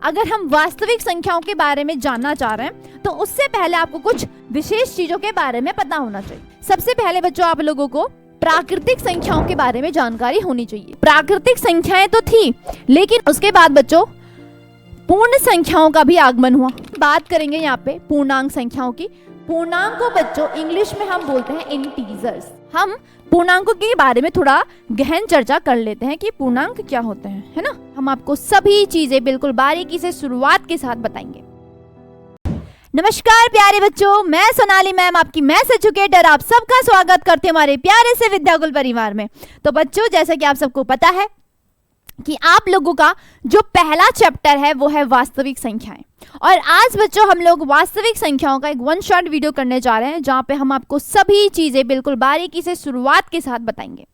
अगर हम वास्तविक संख्याओं के बारे में जानना चाह रहे हैं तो उससे पहले आपको कुछ विशेष चीजों के बारे में पता होना चाहिए। सबसे पहले बच्चों आप लोगों को प्राकृतिक संख्याओं के बारे में जानकारी होनी चाहिए। प्राकृतिक संख्याएं तो थी, लेकिन उसके बाद बच्चों पूर्ण संख्याओं का भी आगमन हुआ। बात करेंगे यहाँ पे पूर्णांक संख्याओं की। पूर्णांक को बच्चों इंग्लिश में हम बोलते हैं इंटीजर्स। हम पूर्णांकों के बारे में थोड़ा गहन चर्चा कर लेते हैं कि पूर्णांक क्या होते हैं, है ना। हम आपको सभी चीजें बिल्कुल बारीकी से शुरुआत के साथ बताएंगे। नमस्कार प्यारे बच्चों, मैं सोनाली मैम आपकी मैथ्स एजुकेटर आप सबका स्वागत करते हैं हमारे प्यारे से विद्याकुल परिवार में। तो बच्चों जैसा कि आप सबको पता है कि आप लोगों का जो पहला चैप्टर है वो है वास्तविक संख्याएं, और आज बच्चों हम लोग वास्तविक संख्याओं का एक वन शॉट वीडियो करने जा रहे हैं जहां पे हम आपको सभी चीजें बिल्कुल बारीकी से शुरुआत के साथ बताएंगे।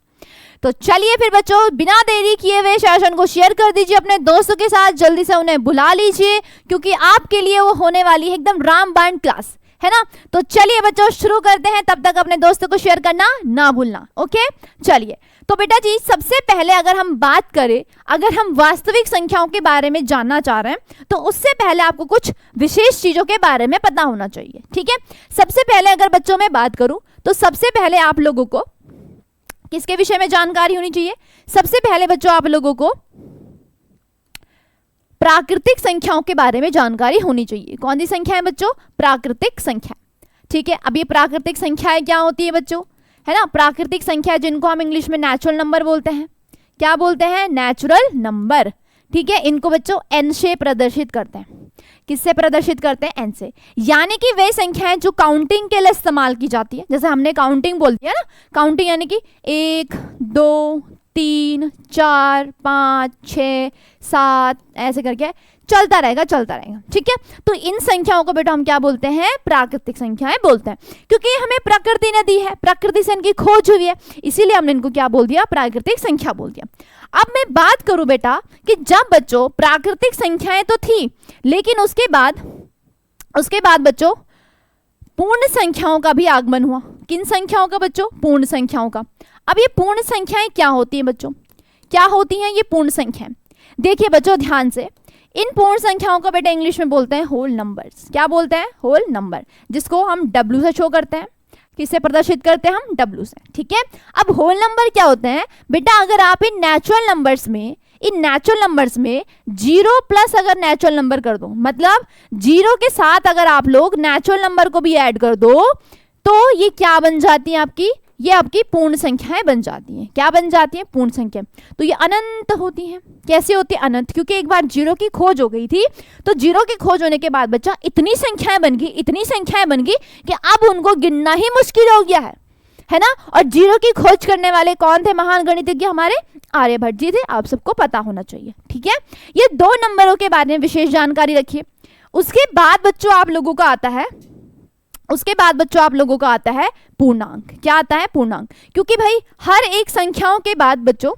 तो चलिए फिर बच्चों बिना देरी किए हुए सेशन को शेयर कर दीजिए अपने दोस्तों के साथ, जल्दी से उन्हें बुला लीजिए क्योंकि आपके लिए वो होने वाली है एकदम रामबाण क्लास, है ना। तो चलिए बच्चों शुरू करते हैं, तब तक अपने दोस्तों को शेयर करना ना भूलना। ओके चलिए, तो बेटा जी सबसे पहले अगर हम बात करें, अगर हम वास्तविक संख्याओं के बारे में जानना चाह रहे हैं तो उससे पहले आपको कुछ विशेष चीजों के बारे में पता होना चाहिए, ठीक है। सबसे पहले अगर बच्चों में बात करूं तो सबसे पहले आप लोगों को किसके विषय में जानकारी होनी चाहिए? सबसे पहले बच्चों आप लोगों को प्राकृतिक संख्याओं के बारे में जानकारी होनी चाहिए। कौन सी संख्या है बच्चों? प्राकृतिक संख्या, ठीक है। अब ये प्राकृतिक संख्याएं क्या होती है बच्चों, है ना। प्राकृतिक संख्या जिनको हम इंग्लिश में नेचुरल नंबर बोलते हैं। क्या बोलते हैं? नेचुरल नंबर, ठीक है। इनको बच्चों एन से प्रदर्शित करते हैं। किससे प्रदर्शित करते हैं? एन से। यानी कि वे संख्याएं जो काउंटिंग के लिए इस्तेमाल की जाती है, जैसे हमने काउंटिंग बोल दिया ना, काउंटिंग यानी कि 1 2 3 4 5 6 7 ऐसे करके चलता रहेगा, ठीक है। तो इन संख्याओं को बेटा हम क्या बोलते हैं? प्राकृतिक संख्याएं बोलते हैं, क्योंकि हमें प्रकृति ने दी है, प्रकृति से इनकी खोज हुई है, इसीलिए हमने इनको क्या बोल दिया? प्राकृतिक संख्या बोल दिया। अब मैं बात करूं बेटा कि जब बच्चों प्राकृतिक संख्याएं तो थी, लेकिन उसके बाद बच्चों पूर्ण संख्याओं का भी आगमन हुआ। किन संख्याओं का बच्चों? पूर्ण संख्याओं का। अब ये पूर्ण संख्याएं क्या होती हैं बच्चों? क्या होती हैं ये पूर्ण संख्याएं? देखिए बच्चों ध्यान से, इन पूर्ण संख्याओं को बेटा इंग्लिश में बोलते हैं होल नंबर्स। क्या बोलते हैं? होल नंबर, जिसको हम W से शो करते हैं। किससे प्रदर्शित करते हैं हम? W से, ठीक है। अब होल नंबर क्या होते हैं बेटा? अगर आप इन नेचुरल नंबर्स में 0 प्लस अगर नेचुरल नंबर कर दो, मतलब 0 के साथ अगर आप लोग नेचुरल नंबर को भी ऐड कर दो, तो ये क्या बन जाती है आपकी? ये आपकी पूर्ण संख्याएं बन जाती हैं। क्या बन जाती हैं? पूर्ण संख्या। तो ये अनंत होती हैं। कैसे होती है? अनंत, क्योंकि एक बार 0 की खोज हो गई थी, तो 0 की खोज होने के बाद बच्चा इतनी संख्याएं बन गई कि अब उनको गिनना ही मुश्किल हो गया है ना। और 0 की खोज करने वाले कौन थे? महान गणितज्ञ हमारे आर्यभट्ट जी थे। आप सबको पता होना चाहिए, ठीक है। ये 2 नंबरों के बारे में विशेष जानकारी रखिए। उसके बाद बच्चों आप लोगों का आता है पूर्णांक। क्या आता है? पूर्णांक। क्योंकि भाई हर एक संख्याओं के बाद बच्चों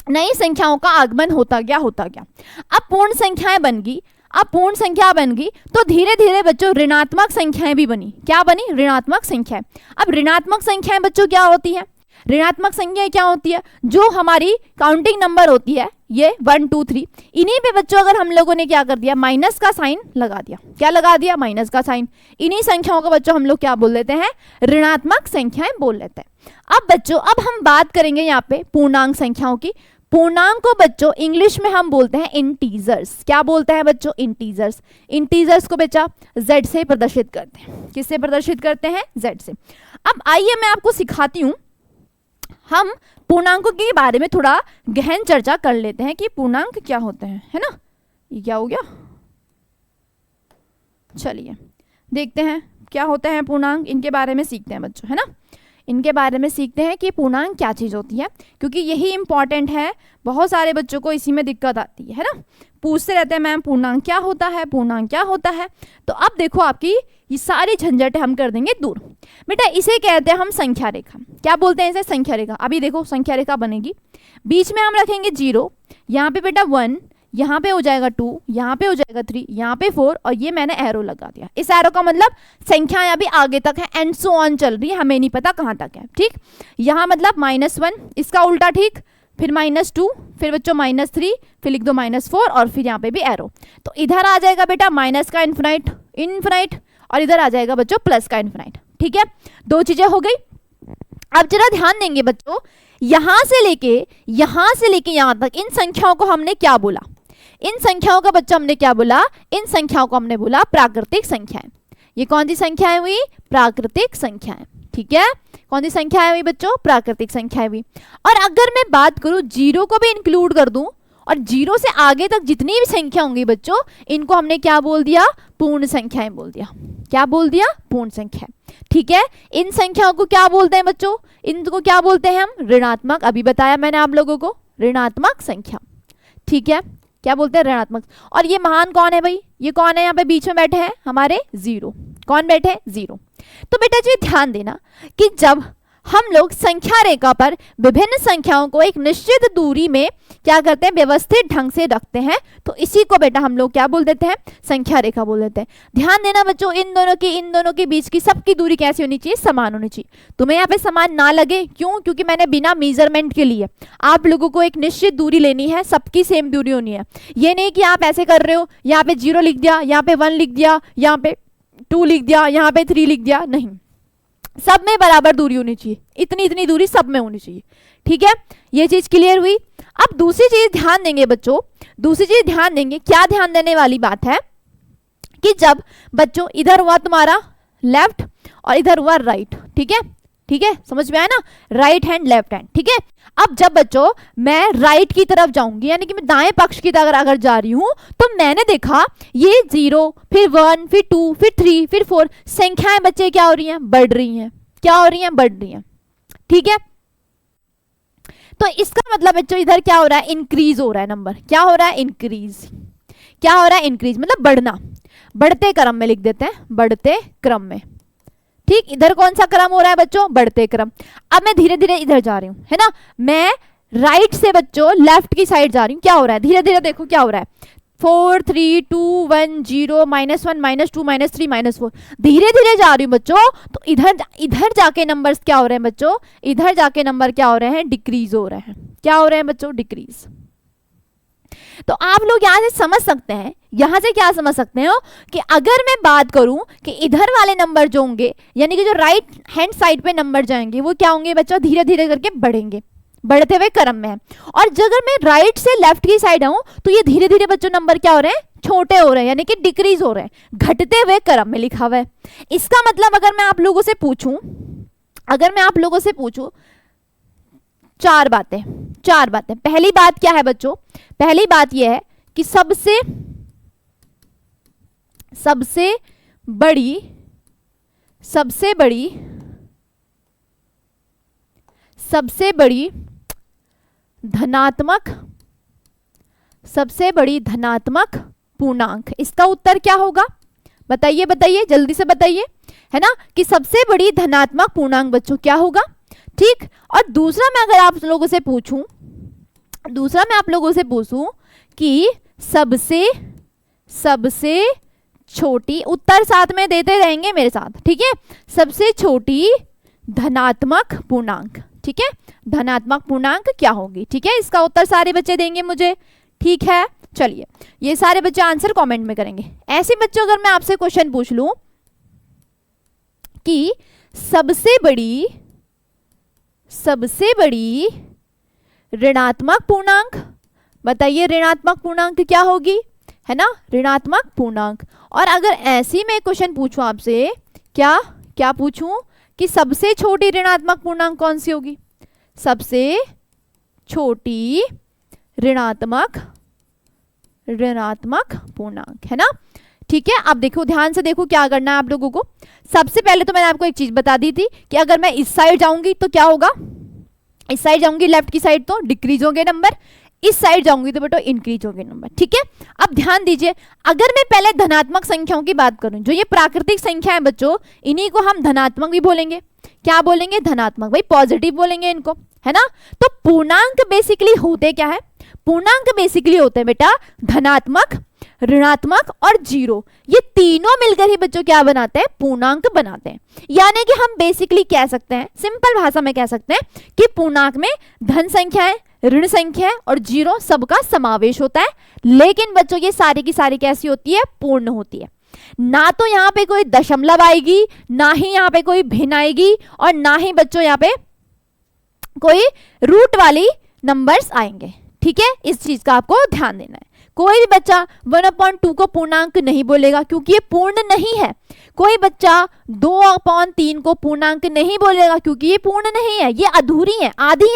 नई संख्याओं का आगमन होता गया। अब पूर्ण संख्या बन गई तो धीरे धीरे बच्चों ऋणात्मक संख्याएं भी बनी। क्या बनी? ऋणात्मक संख्याएं। अब ऋणात्मक संख्याएं बच्चों क्या होती है? ऋणात्मक संख्या क्या होती है? जो हमारी काउंटिंग नंबर होती है, ये 1 2 3, इन्हीं पे बच्चों अगर हम लोगों ने क्या कर दिया? माइनस का साइन लगा दिया। क्या लगा दिया? माइनस का साइन। इन्हीं संख्याओं को बच्चों हम लोग क्या बोल लेते हैं? ऋणात्मक संख्याएं बोल लेते हैं। अब बच्चों हम बात करेंगे यहाँ पे पूर्णांक संख्याओं की। पूर्णांक को बच्चों इंग्लिश में हम बोलते हैं इंटीजर्स। क्या बोलते हैं बच्चों? इंटीजर्स। इंटीजर्स को बच्चा Z से प्रदर्शित करते हैं। किससे प्रदर्शित करते हैं? Z से। अब आइए मैं आपको सिखाती हूँ, हम पूर्णांकों के बारे में थोड़ा गहन चर्चा कर लेते हैं कि पूर्णांक क्या होते हैं, है ना। ये क्या हो गया? चलिए देखते हैं क्या होते हैं पूर्णांक, इनके बारे में सीखते हैं बच्चों, है ना। इनके बारे में सीखते हैं कि पूर्णांक क्या चीज़ होती है, क्योंकि यही इंपॉर्टेंट है। बहुत सारे बच्चों को इसी में दिक्कत आती है ना। पूछते रहते हैं मैम पूर्णांक क्या होता है, पूर्णांक क्या होता है। तो अब देखो आपकी ये सारी झंझटें हम कर देंगे दूर। बेटा इसे कहते हैं हम संख्या रेखा। क्या बोलते हैं इसे? संख्या रेखा। अभी देखो संख्या रेखा बनेगी, बीच में हम रखेंगे 0, यहाँ पे बेटा 1, यहाँ पे हो जाएगा 2, यहाँ पे हो जाएगा 3, यहाँ पे 4, और ये मैंने एरो लगा दिया। इस एरो का मतलब संख्या अभी आगे तक है, एंड सो ऑन चल रही है, हमें नहीं पता कहाँ तक है, ठीक। यहाँ मतलब -1, इसका उल्टा ठीक फिर -2, फिर बच्चों -3, फिर लिख दो -4 और फिर यहाँ पे भी एरो। तो इधर आ जाएगा बेटा माइनस का इन्फिनाइट इन्फिनाइट और इधर आ जाएगा बच्चों प्लस का इन्फिनाइट। ठीक है, दो चीजें हो गई। अब जरा ध्यान देंगे बच्चों, यहां से लेके यहां तक इन संख्याओं को हमने क्या बोला? इन संख्याओं का बच्चों हमने क्या बोला? इन संख्याओं को हमने बोला प्राकृतिक संख्याएं। ये कौन सी संख्याएं हुई? प्राकृतिक संख्याएं। ठीक है, कौन सी संख्याएं हुई बच्चों? प्राकृतिक संख्याएं हुई। और अगर मैं बात करूं जीरो को भी इंक्लूड कर दूं और जीरो से आगे तक जितनी भी संख्या होंगी बच्चों, इनको हमने क्या बोल दिया? पूर्ण संख्याएं बोल दिया। क्या बोल दिया? पूर्ण संख्या। ठीक है, इन संख्याओं को क्या बोलते हैं बच्चों? इनको क्या बोलते हैं हम? ऋणात्मक। अभी बताया मैंने आप लोगों को, ऋणात्मक संख्या। ठीक है, क्या बोलते हैं? ऋणात्मक। और ये महान कौन है भाई? ये कौन है यहाँ पे बीच में बैठे हैं? हमारे जीरो। कौन बैठे हैं? जीरो। तो बेटा जी ध्यान देना कि जब हम लोग संख्या रेखा पर विभिन्न संख्याओं को एक निश्चित दूरी में क्या करते हैं? व्यवस्थित ढंग से रखते हैं, तो इसी को बेटा हम लोग क्या बोल देते हैं? संख्या रेखा बोल देते हैं। ध्यान देना बच्चों, इन दोनों के बीच की सबकी दूरी कैसी होनी चाहिए? समान होनी चाहिए। तुम्हें यहाँ पे समान ना लगे, क्यों? क्योंकि मैंने बिना मेजरमेंट के लिए आप लोगों को एक निश्चित दूरी लेनी है, सबकी सेम दूरी होनी है। ये नहीं कि आप ऐसे कर रहे हो, यहाँ पे 0 लिख दिया, यहाँ पे 1 लिख दिया, यहाँ पे 2 लिख दिया, यहाँ पे 3 लिख दिया। नहीं, सब में बराबर दूरी होनी चाहिए, इतनी दूरी सब में होनी चाहिए। ठीक है, ये चीज क्लियर हुई। अब दूसरी चीज ध्यान देंगे बच्चों, दूसरी चीज ध्यान देंगे, क्या ध्यान देने वाली बात है कि जब बच्चों इधर हुआ तुम्हारा लेफ्ट और इधर हुआ राइट। ठीक है, ठीक है, समझ में आया ना? Right hand left hand. ठीक है, अब जब बच्चों मैं राइट की तरफ जाऊंगी, यानी कि मैं दाएं पक्ष की तरफ अगर जा रही हूं, तो मैंने देखा ये 0, फिर 1, फिर 2, फिर 3, फिर 4 संख्याएं बच्चे क्या हो रही हैं? बढ़ रही हैं। क्या हो रही हैं? बढ़ रही हैं। ठीक है, तो इसका मतलब बच्चों इधर क्या हो रहा है? इंक्रीज हो रहा है नंबर। क्या हो रहा है? इंक्रीज। क्या हो रहा है? इंक्रीज, मतलब बढ़ना। बढ़ते क्रम में लिख देते हैं, बढ़ते क्रम में। ठीक, इधर कौन सा क्रम हो रहा है बच्चों? बढ़ते क्रम। अब मैं धीरे धीरे इधर जा रही हूं, है ना? मैं राइट से बच्चों लेफ्ट की साइड जा रही हूं। क्या हो रहा है? धीरे धीरे देखो क्या हो रहा है। 4 3 2 1 0 -1 -2 -3 -4 धीरे धीरे जा रही हूँ बच्चों। तो इधर जाके नंबर्स क्या हो रहे हैं बच्चों? इधर जाके नंबर क्या हो रहे हैं? डिक्रीज हो रहे हैं। क्या हो रहे हैं बच्चों? डिक्रीज। तो आप लोग यहाँ से समझ सकते हैं, यहाँ से क्या समझ सकते हो कि अगर मैं बात करूं कि इधर वाले नंबर जो होंगे, यानी कि जो राइट हैंड साइड पे नंबर जाएंगे, वो क्या होंगे बच्चों? धीरे धीरे करके बढ़ेंगे, बढ़ते हुए क्रम में है। और अगर मैं राइट से लेफ्ट की साइड आऊं, तो ये धीरे धीरे बच्चों नंबर क्या हो रहे हैं? छोटे हो रहे हैं, यानी कि डिक्रीज हो रहे हैं, घटते हुए क्रम में लिखा हुआ है। इसका मतलब अगर मैं आप लोगों से पूछूं, चार बातें। पहली बात क्या है बच्चों? पहली बात यह है कि सबसे बड़ी धनात्मक पूर्णांक, इसका उत्तर क्या होगा? बताइए जल्दी से बताइए, है ना? कि सबसे बड़ी धनात्मक पूर्णांक बच्चों क्या होगा? ठीक। और दूसरा मैं अगर आप लोगों से पूछूं कि सबसे छोटी, उत्तर साथ में देते रहेंगे मेरे साथ, ठीक है? सबसे छोटी धनात्मक पूर्णांक, ठीक है? धनात्मक पूर्णांक क्या होगी? ठीक है, इसका उत्तर सारे बच्चे देंगे मुझे, ठीक है? चलिए, ये सारे बच्चे आंसर कमेंट में करेंगे। ऐसे बच्चों अगर मैं आपसे क्वेश्चन पूछ लूं कि सबसे बड़ी ऋणात्मक पूर्णांक, बताइए ऋणात्मक पूर्णांक क्या होगी, है ना? ऋणात्मक पूर्णांक। और अगर ऐसी मैं क्वेश्चन पूछूं आपसे, क्या पूछूं कि सबसे छोटी ऋणात्मक पूर्णांक कौन सी होगी? सबसे छोटी ऋणात्मक पूर्णांक, है ना? ठीक है, अब देखो ध्यान से देखो क्या करना है आप लोगों को। सबसे पहले तो मैंने आपको एक चीज बता दी थी कि अगर मैं इस साइड जाऊंगी तो क्या होगा? इस साइड जाऊंगी लेफ्ट की साइड तो डिक्रीज होंगे नंबर, इस साइड जाऊंगी तो बेटा इंक्रीज होंगे नंबर, ठीक है? अब ध्यान दीजिए, अगर मैं पहले धनात्मक संख्याओं की बात करूं, जो ये प्राकृतिक संख्या है बच्चों, इन्हीं को हम धनात्मक भी बोलेंगे। क्या बोलेंगे? धनात्मक, भाई पॉजिटिव बोलेंगे इनको, है ना? तो पूर्णांक बेसिकली होते क्या है? पूर्णांक बेसिकली होते हैं बेटा धनात्मक, ऋणात्मक और जीरो, ये तीनों मिलकर ही बच्चों क्या बनाते हैं? पूर्णांक बनाते हैं। यानी कि हम बेसिकली कह सकते हैं, सिंपल भाषा में कह सकते हैं कि पूर्णांक में धन संख्याएं, ऋण संख्या है और 0 सबका समावेश होता है। लेकिन बच्चों ये सारी की सारी कैसी होती है, पूर्ण होती है। ना तो यहाँ पे कोई दशमलव आएगी, ना ही यहाँ पे कोई भिन्न आएगी, और ना ही बच्चों यहाँ पे कोई रूट वाली नंबर्स आएंगे। ठीक है, इस चीज का आपको ध्यान देना है। कोई भी बच्चा 1/2 को पूर्णांक नहीं बोलेगा क्योंकि ये पूर्ण नहीं है। कोई बच्चा 2/3 को पूर्णांक नहीं बोलेगा क्योंकि ये पूर्ण नहीं है, ये अधूरी है, आधी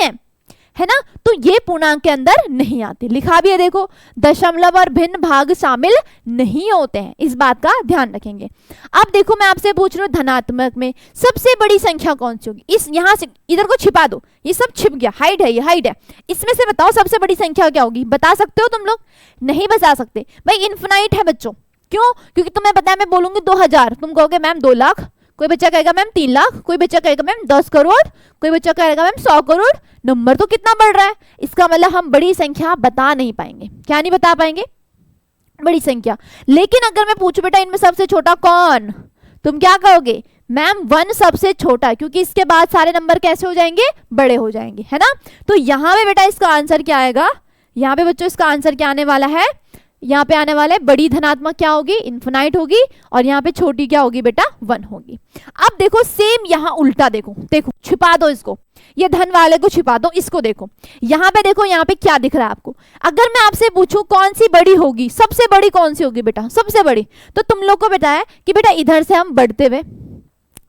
है ना, तो ये पूर्णांक के अंदर नहीं आते। लिखा भी है देखो, दशमलव और भिन्न भाग शामिल नहीं होते हैं, इस बात का ध्यान रखेंगे। अब देखो मैं आपसे पूछ रही हूँ धनात्मक में सबसे बड़ी संख्या कौन सी होगी। इस यहाँ से इधर को छिपा दो, ये सब छिप गया, हाइट है, ये हाइट है। इसमें से बताओ सबसे बड़ी संख्या क्या होगी, बता सकते हो तुम लोग? नहीं बता सकते भाई, इन्फिनाइट है बच्चों। क्यों? क्योंकि तुम्हें पता है मैं बोलूंगी 2000, तुम कहोगे मैम 2 लाख, कोई बच्चा कहेगा मैम 3 लाख, कोई बच्चा कहेगा मैम 10 करोड़, कोई बच्चा कहेगा मैम 100 करोड़। नंबर तो कितना बढ़ रहा है, इसका मतलब हम बड़ी संख्या बता नहीं पाएंगे। क्या नहीं बता पाएंगे? बड़ी संख्या। लेकिन अगर मैं पूछूं बेटा इनमें सबसे छोटा कौन, तुम क्या कहोगे? मैम 1 सबसे छोटा, क्योंकि इसके बाद सारे नंबर कैसे हो जाएंगे, बड़े हो जाएंगे, है ना। तो यहाँ पे बेटा इसका आंसर क्या आएगा, यहाँ पे बच्चों इसका आंसर क्या आने वाला है, यहाँ पे आने वाला है बड़ी धनात्मक क्या होगी, इन्फिनाइट होगी, और यहाँ पे छोटी क्या होगी बेटा, 1 होगी। अब देखो सेम यहाँ उल्टा, देखो देखो छिपा दो इसको, ये धन वाले को छिपा दो, इसको देखो यहाँ पे, देखो यहाँ पे क्या दिख रहा है आपको। अगर मैं आपसे पूछूं कौन सी बड़ी होगी, सबसे बड़ी कौन सी होगी बेटा, सबसे बड़ी, तो तुम लोग को बताया कि बेटा इधर से हम बढ़ते हुए,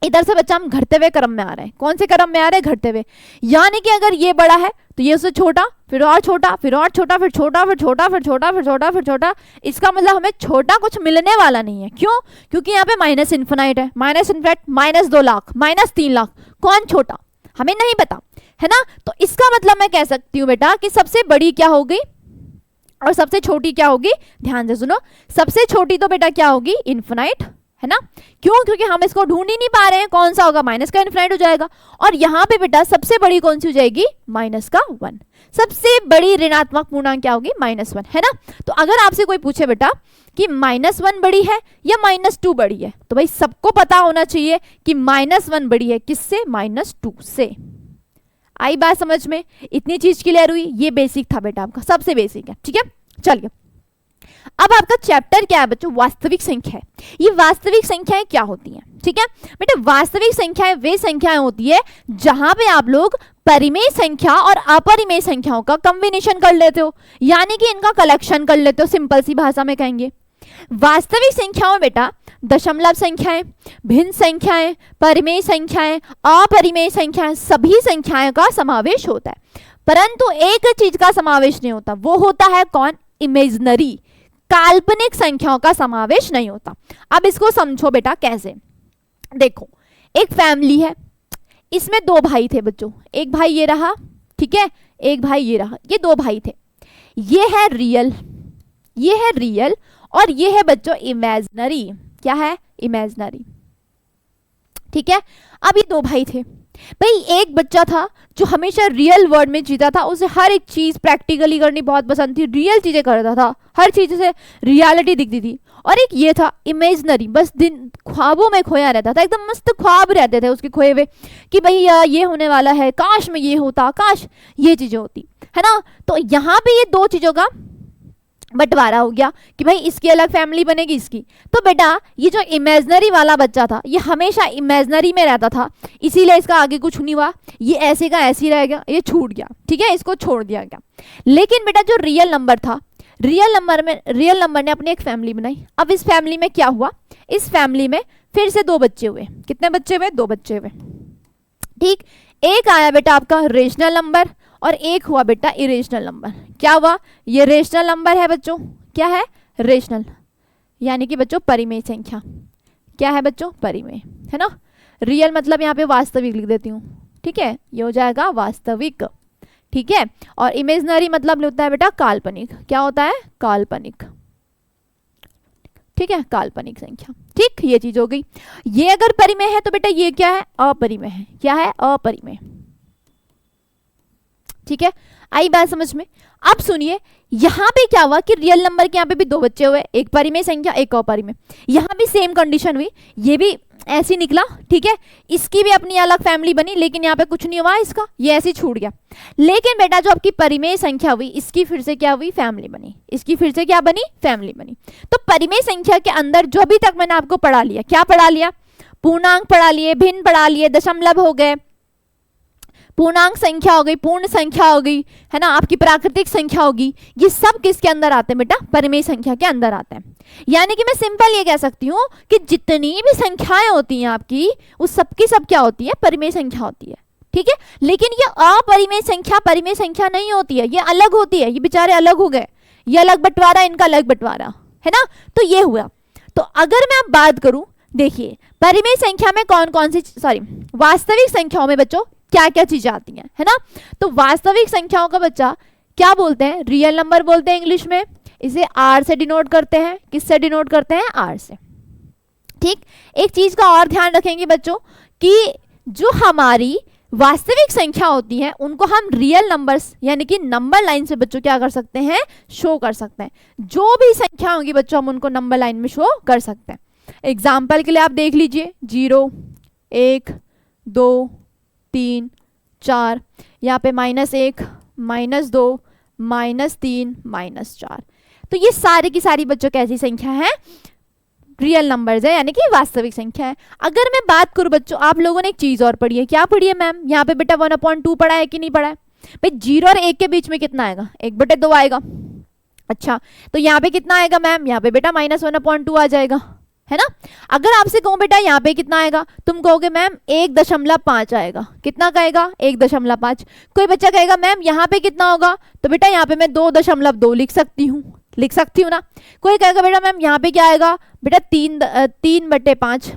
इधर से बच्चा हम घटते हुए क्रम में आ रहे हैं। कौन से क्रम में आ रहे हैं, घटते हुए। यानी कि अगर ये बड़ा है तो ये उससे छोटा, फिर और छोटा, फिर और छोटा, फिर छोटा, फिर छोटा, फिर छोटा, फिर छोटा, फिर छोटा। इसका मतलब हमें छोटा कुछ मिलने वाला नहीं है। क्यों? क्योंकि यहाँ पे माइनस इन्फिनाइट है, माइनस इन्फिनाइट, -2 लाख, -3 लाख, कौन छोटा हमें नहीं पता, है ना। तो इसका मतलब मैं कह सकती हूँ बेटा कि सबसे बड़ी क्या होगी और सबसे छोटी क्या होगी। ध्यान से सुनो, सबसे छोटी तो बेटा क्या होगी, इन्फिनाइट, है ना। क्यों? क्योंकि हम इसको ढूंढ ही नहीं पा रहे हैं, कौन सा होगा, माइनस का इन्फिनाइट हो जाएगा। और यहाँ पे बेटा सबसे बड़ी कौन सी हो जाएगी, -1। सबसे बड़ी ऋणात्मक पूर्णांक क्या होगी, -1, है ना। तो अगर आपसे कोई पूछे बेटा कि -1 बड़ी है या -2 बड़ी है, तो भाई सबको पता होना चाहिए कि -1 बड़ी है किससे, -2 से। आई बात समझ में? इतनी चीज क्लियर हुई? ये बेसिक था बेटा आपका, सबसे बेसिक है। ठीक है, चलिए अब आपका चैप्टर क्या है बच्चों, वास्तविक संख्या है। ये वास्तविक संख्याएं क्या होती हैं? ठीक है बेटा, वास्तविक संख्याएं वे संख्याएं होती है जहां पे आप लोग परिमेय संख्या और अपरिमेय संख्याओं का कॉम्बिनेशन कर लेते हो, यानी कि इनका कलेक्शन कर लेते हो, सिंपल सी भाषा में कहेंगे। वास्तविक संख्याओं बेटा दशमलव संख्याएं, भिन्न संख्याएं, परिमेय संख्याएं, अपरिमेय संख्याएं, सभी संख्याओं का समावेश होता है। परंतु एक चीज का समावेश नहीं होता, वो होता है कौन, इमेजिनरी, काल्पनिक संख्याओं का समावेश नहीं होता। अब इसको समझो बेटा कैसे। देखो एक फैमिली है, इसमें 2 भाई थे बच्चों, एक भाई ये रहा, ठीक है, एक भाई ये रहा, ये 2 भाई थे। ये है रियल, ये है रियल, और ये है बच्चों इमेजिनरी। क्या है, इमेजिनरी। ठीक है, अब ये 2 भाई थे भाई। एक बच्चा था जो हमेशा रियल वर्ल्ड में जीता था, उसे हर एक चीज प्रैक्टिकली करनी बहुत पसंद थी, रियल चीजें करता था, हर चीज से रियलिटी दिखती थी। और एक ये था इमेजिनरी, बस दिन ख्वाबों में खोया रहता था, एकदम मस्त ख्वाब रहते थे उसके खोए हुए कि भैया ये होने वाला है, काश में ये होता, काश ये चीजें होती, है ना। तो यहाँ पे ये 2 चीजों का बंटवारा हो गया कि भाई इसकी अलग फैमिली बनेगी, इसकी। तो बेटा ये जो इमेजिनरी वाला बच्चा था ये हमेशा इमेजिनरी में रहता था, इसीलिए इसका आगे कुछ नहीं हुआ, ये ऐसे का ऐसे ही रह गया, ये छूट गया, ठीक है, इसको छोड़ दिया गया। लेकिन बेटा जो रियल नंबर था, रियल नंबर ने अपनी एक फैमिली बनाई। अब इस फैमिली में क्या हुआ, इस फैमिली में फिर से 2 बच्चे हुए। कितने बच्चे हुए, 2 बच्चे हुए। ठीक, एक आया बेटा आपका रेशनल नंबर और एक हुआ बेटा इरेशनल नंबर। क्या हुआ, ये रेशनल नंबर है बच्चों, क्या है, रेशनल, यानी कि बच्चों परिमेय संख्या। क्या है बच्चों, परिमेय, है ना। रियल मतलब यहाँ पे वास्तविक लिख देती हूँ, ठीक है, ये हो जाएगा वास्तविक, ठीक है। और इमेजिनरी मतलब होता है बेटा काल्पनिक। क्या होता है, काल्पनिक, ठीक है, काल्पनिक संख्या। ठीक, ये चीज हो गई। ये अगर परिमेय है तो बेटा ये क्या है, अपरिमेय है। क्या है, अपरिमेय। ठीक है, आई बात समझ में। अब सुनिए यहाँ पे क्या हुआ कि रियल नंबर के यहाँ पे भी 2 बच्चे हुए, एक परिमेय संख्या एक अपरिमेय। यहाँ भी सेम कंडीशन हुई, ये भी ऐसे निकला, ठीक है। इसकी भी अपनी अलग फैमिली बनी, लेकिन यहाँ पे कुछ नहीं हुआ इसका, ये ऐसे छूट गया। लेकिन बेटा जो आपकी परिमेय संख्या हुई, इसकी फिर से क्या हुई, फैमिली बनी, इसकी फिर से क्या बनी, फैमिली बनी। तो परिमेय संख्या के अंदर जो अभी तक मैंने आपको पढ़ा लिया, क्या पढ़ा लिया, पूर्णांक पढ़ा लिए, भिन्न पढ़ा लिए, दशमलव हो गए, पूर्णांक संख्या हो गई, पूर्ण संख्या हो गई, है ना, आपकी प्राकृतिक संख्या होगी, ये सब किसके अंदर आते हैं बेटा, परिमेय संख्या के अंदर आते हैं। यानी कि मैं सिंपल ये कह सकती हूँ कि जितनी भी संख्याएं होती हैं आपकी, उस सबकी सब क्या होती है, परिमेय संख्या होती है, ठीक है। लेकिन ये अपरिमेय संख्या परिमेय संख्या नहीं होती है, ये अलग होती है, ये बेचारे अलग हो गए, ये अलग बंटवारा, इनका अलग बंटवारा, है ना। तो ये हुआ। तो अगर मैं अब बात करूं, देखिए परिमेय संख्या में कौन कौन सी, सॉरी वास्तविक संख्याओं में बच्चों क्या क्या चीजें आती हैं, है ना। तो वास्तविक संख्याओं का बच्चा क्या बोलते हैं, रियल नंबर बोलते हैं इंग्लिश में। इसे आर से डिनोट करते हैं, किससे डिनोट करते हैं, आर से, ठीक। एक चीज का और ध्यान रखेंगे बच्चों कि जो हमारी वास्तविक संख्या होती है उनको हम रियल नंबर्स यानी कि नंबर लाइन से बच्चों क्या कर सकते हैं, शो कर सकते हैं। जो भी संख्या होंगी बच्चों हम उनको नंबर लाइन में शो कर सकते हैं। एग्जाम्पल के लिए आप देख लीजिए 0 1 2 3 4, यहाँ पे -1 -2 -3 -4। तो ये सारी की सारी बच्चों कैसी संख्या है, रियल नंबर्स है, यानी कि वास्तविक संख्या है। अगर मैं बात करूं बच्चों, आप लोगों ने एक चीज और पढ़ी है, क्या पढ़ी है मैम, यहाँ पे बेटा 1/2 पढ़ा है कि नहीं पढ़ा है भाई। 0 और 1 के बीच में कितना आएगा, 1/2 आएगा। अच्छा तो यहाँ पे कितना आएगा मैम, यहाँ पे बेटा -1/2 आ जाएगा, है ना। अगर आपसे कहूं बेटा यहाँ पे कितना आएगा, तुम कहोगे मैम 1.5 आएगा। कितना कहेगा, 1.5। कोई बच्चा कहेगा मैम यहाँ पे कितना होगा, तो बेटा यहाँ पे मैं 2.2 लिख सकती हूँ ना। कोई कहेगा बेटा मैम यहाँ पे क्या आएगा, बेटा 3/5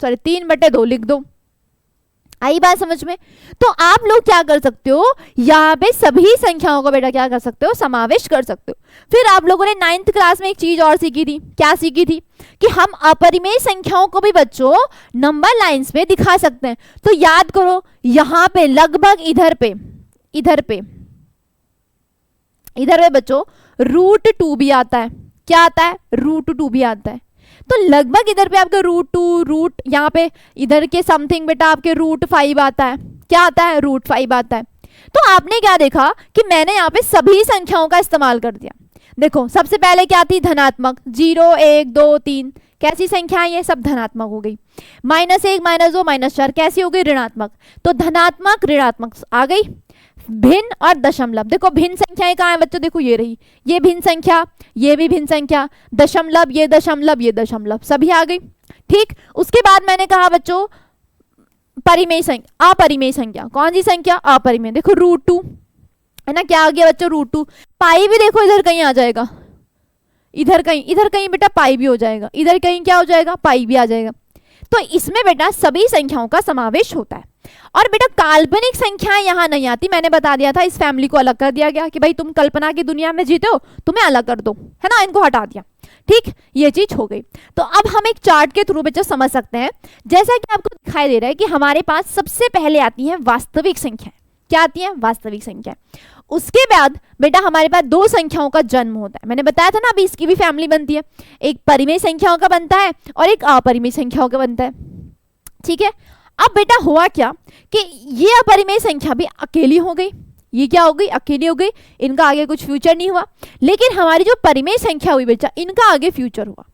सॉरी 3/2 लिख दो। आई बात समझ में। तो आप लोग क्या कर सकते हो, यहाँ पे सभी संख्याओं का बेटा क्या कर सकते हो, समावेश कर सकते हो। फिर आप लोगों ने 9th क्लास में एक चीज और सीखी थी, क्या सीखी थी, कि हम अपरिमेय संख्याओं को भी बच्चों नंबर लाइंस में दिखा सकते हैं। तो याद करो यहाँ पे लगभग इधर पे बच्चों √2 भी आता है। क्या आता है, √2 भी आता है। तो लगभग इधर पे आपके √2 यहाँ पे इधर के समथिंग बेटा आपके √5 आता है। क्या आता है, √5 आता है। तो आपने क्या देखा कि मैंने यहाँ पे सभी संख्याओं का इस्तेमाल कर दिया। देखो सबसे पहले क्या थी, धनात्मक 0 1 2 3 कैसी संख्या है, ये सब धनात्मक हो गई। -1 -2 -4 कैसी हो गई, ऋणात्मक। तो धनात्मक ऋणात्मक आ गई। भिन्न और दशमलव, देखो भिन्न संख्याएं कहाँ है बच्चों, देखो ये रही, ये भिन्न संख्या, ये भी भिन्न संख्या, दशमलव, ये दशमलव सभी आ गई, ठीक। उसके बाद मैंने कहा बच्चों परिमेय संख्या, अपरिमेय संख्या, कौन सी संख्या, अपरिमेय। देखो √2 है ना, क्या आ गया बच्चों, √2। पाई भी देखो इधर कहीं आ जाएगा, इधर कहीं बेटा पाई भी हो जाएगा, इधर कहीं क्या हो जाएगा, पाई भी आ जाएगा। तो इसमें बेटा सभी संख्याओं का समावेश होता है। और बेटा काल्पनिक संख्याएं यहाँ नहीं आती, मैंने बता दिया था, इस फैमिली को अलग कर दिया गया कि भाई तुम कल्पना की दुनिया में जीते हो, तुम्हें अलग कर दो, है ना, इनको हटा दिया, ठीक। ये चीज हो गई। तो अब हम एक चार्ट के थ्रू बच्चों समझ सकते हैं। जैसा कि आपको दिखाई दे रहा है कि हमारे पास सबसे पहले आती है वास्तविक संख्या। क्या आती है, वास्तविक संख्या। उसके बाद बेटा हमारे पास 2 संख्याओं का जन्म होता है। मैंने बताया था ना, अभी इसकी भी फैमिली बनती है, एक परिमेय संख्याओं का बनता है और एक अपरिमेय संख्याओं का बनता है, ठीक है। अब बेटा हुआ क्या कि ये अपरिमेय संख्या भी अकेली हो गई, ये क्या हो गई, अकेली हो गई, इनका आगे कुछ फ्यूचर नहीं हुआ। लेकिन हमारी जो परिमेय संख्या हुई बेटा, इनका आगे फ्यूचर हुआ।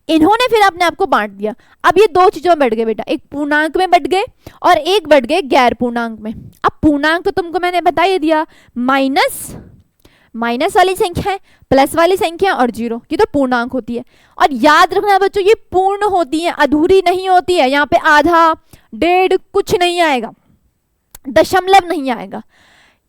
इन्होंने फिर अपने आप को बांट दिया। अब ये 2 चीजों में बढ़ गए बेटा, एक पूर्णांक में बढ़ गए और एक बढ़ गए गैर पूर्णांक में। अब पूर्णांक तो तुमको मैंने बता ही दिया, माइनस वाली संख्या है, प्लस वाली संख्या और 0, ये तो पूर्णांक होती है। और याद रखना बच्चों ये पूर्ण होती है, अधूरी नहीं होती है। यहाँ पे आधा, 1.5 कुछ नहीं आएगा, दशमलव नहीं आएगा।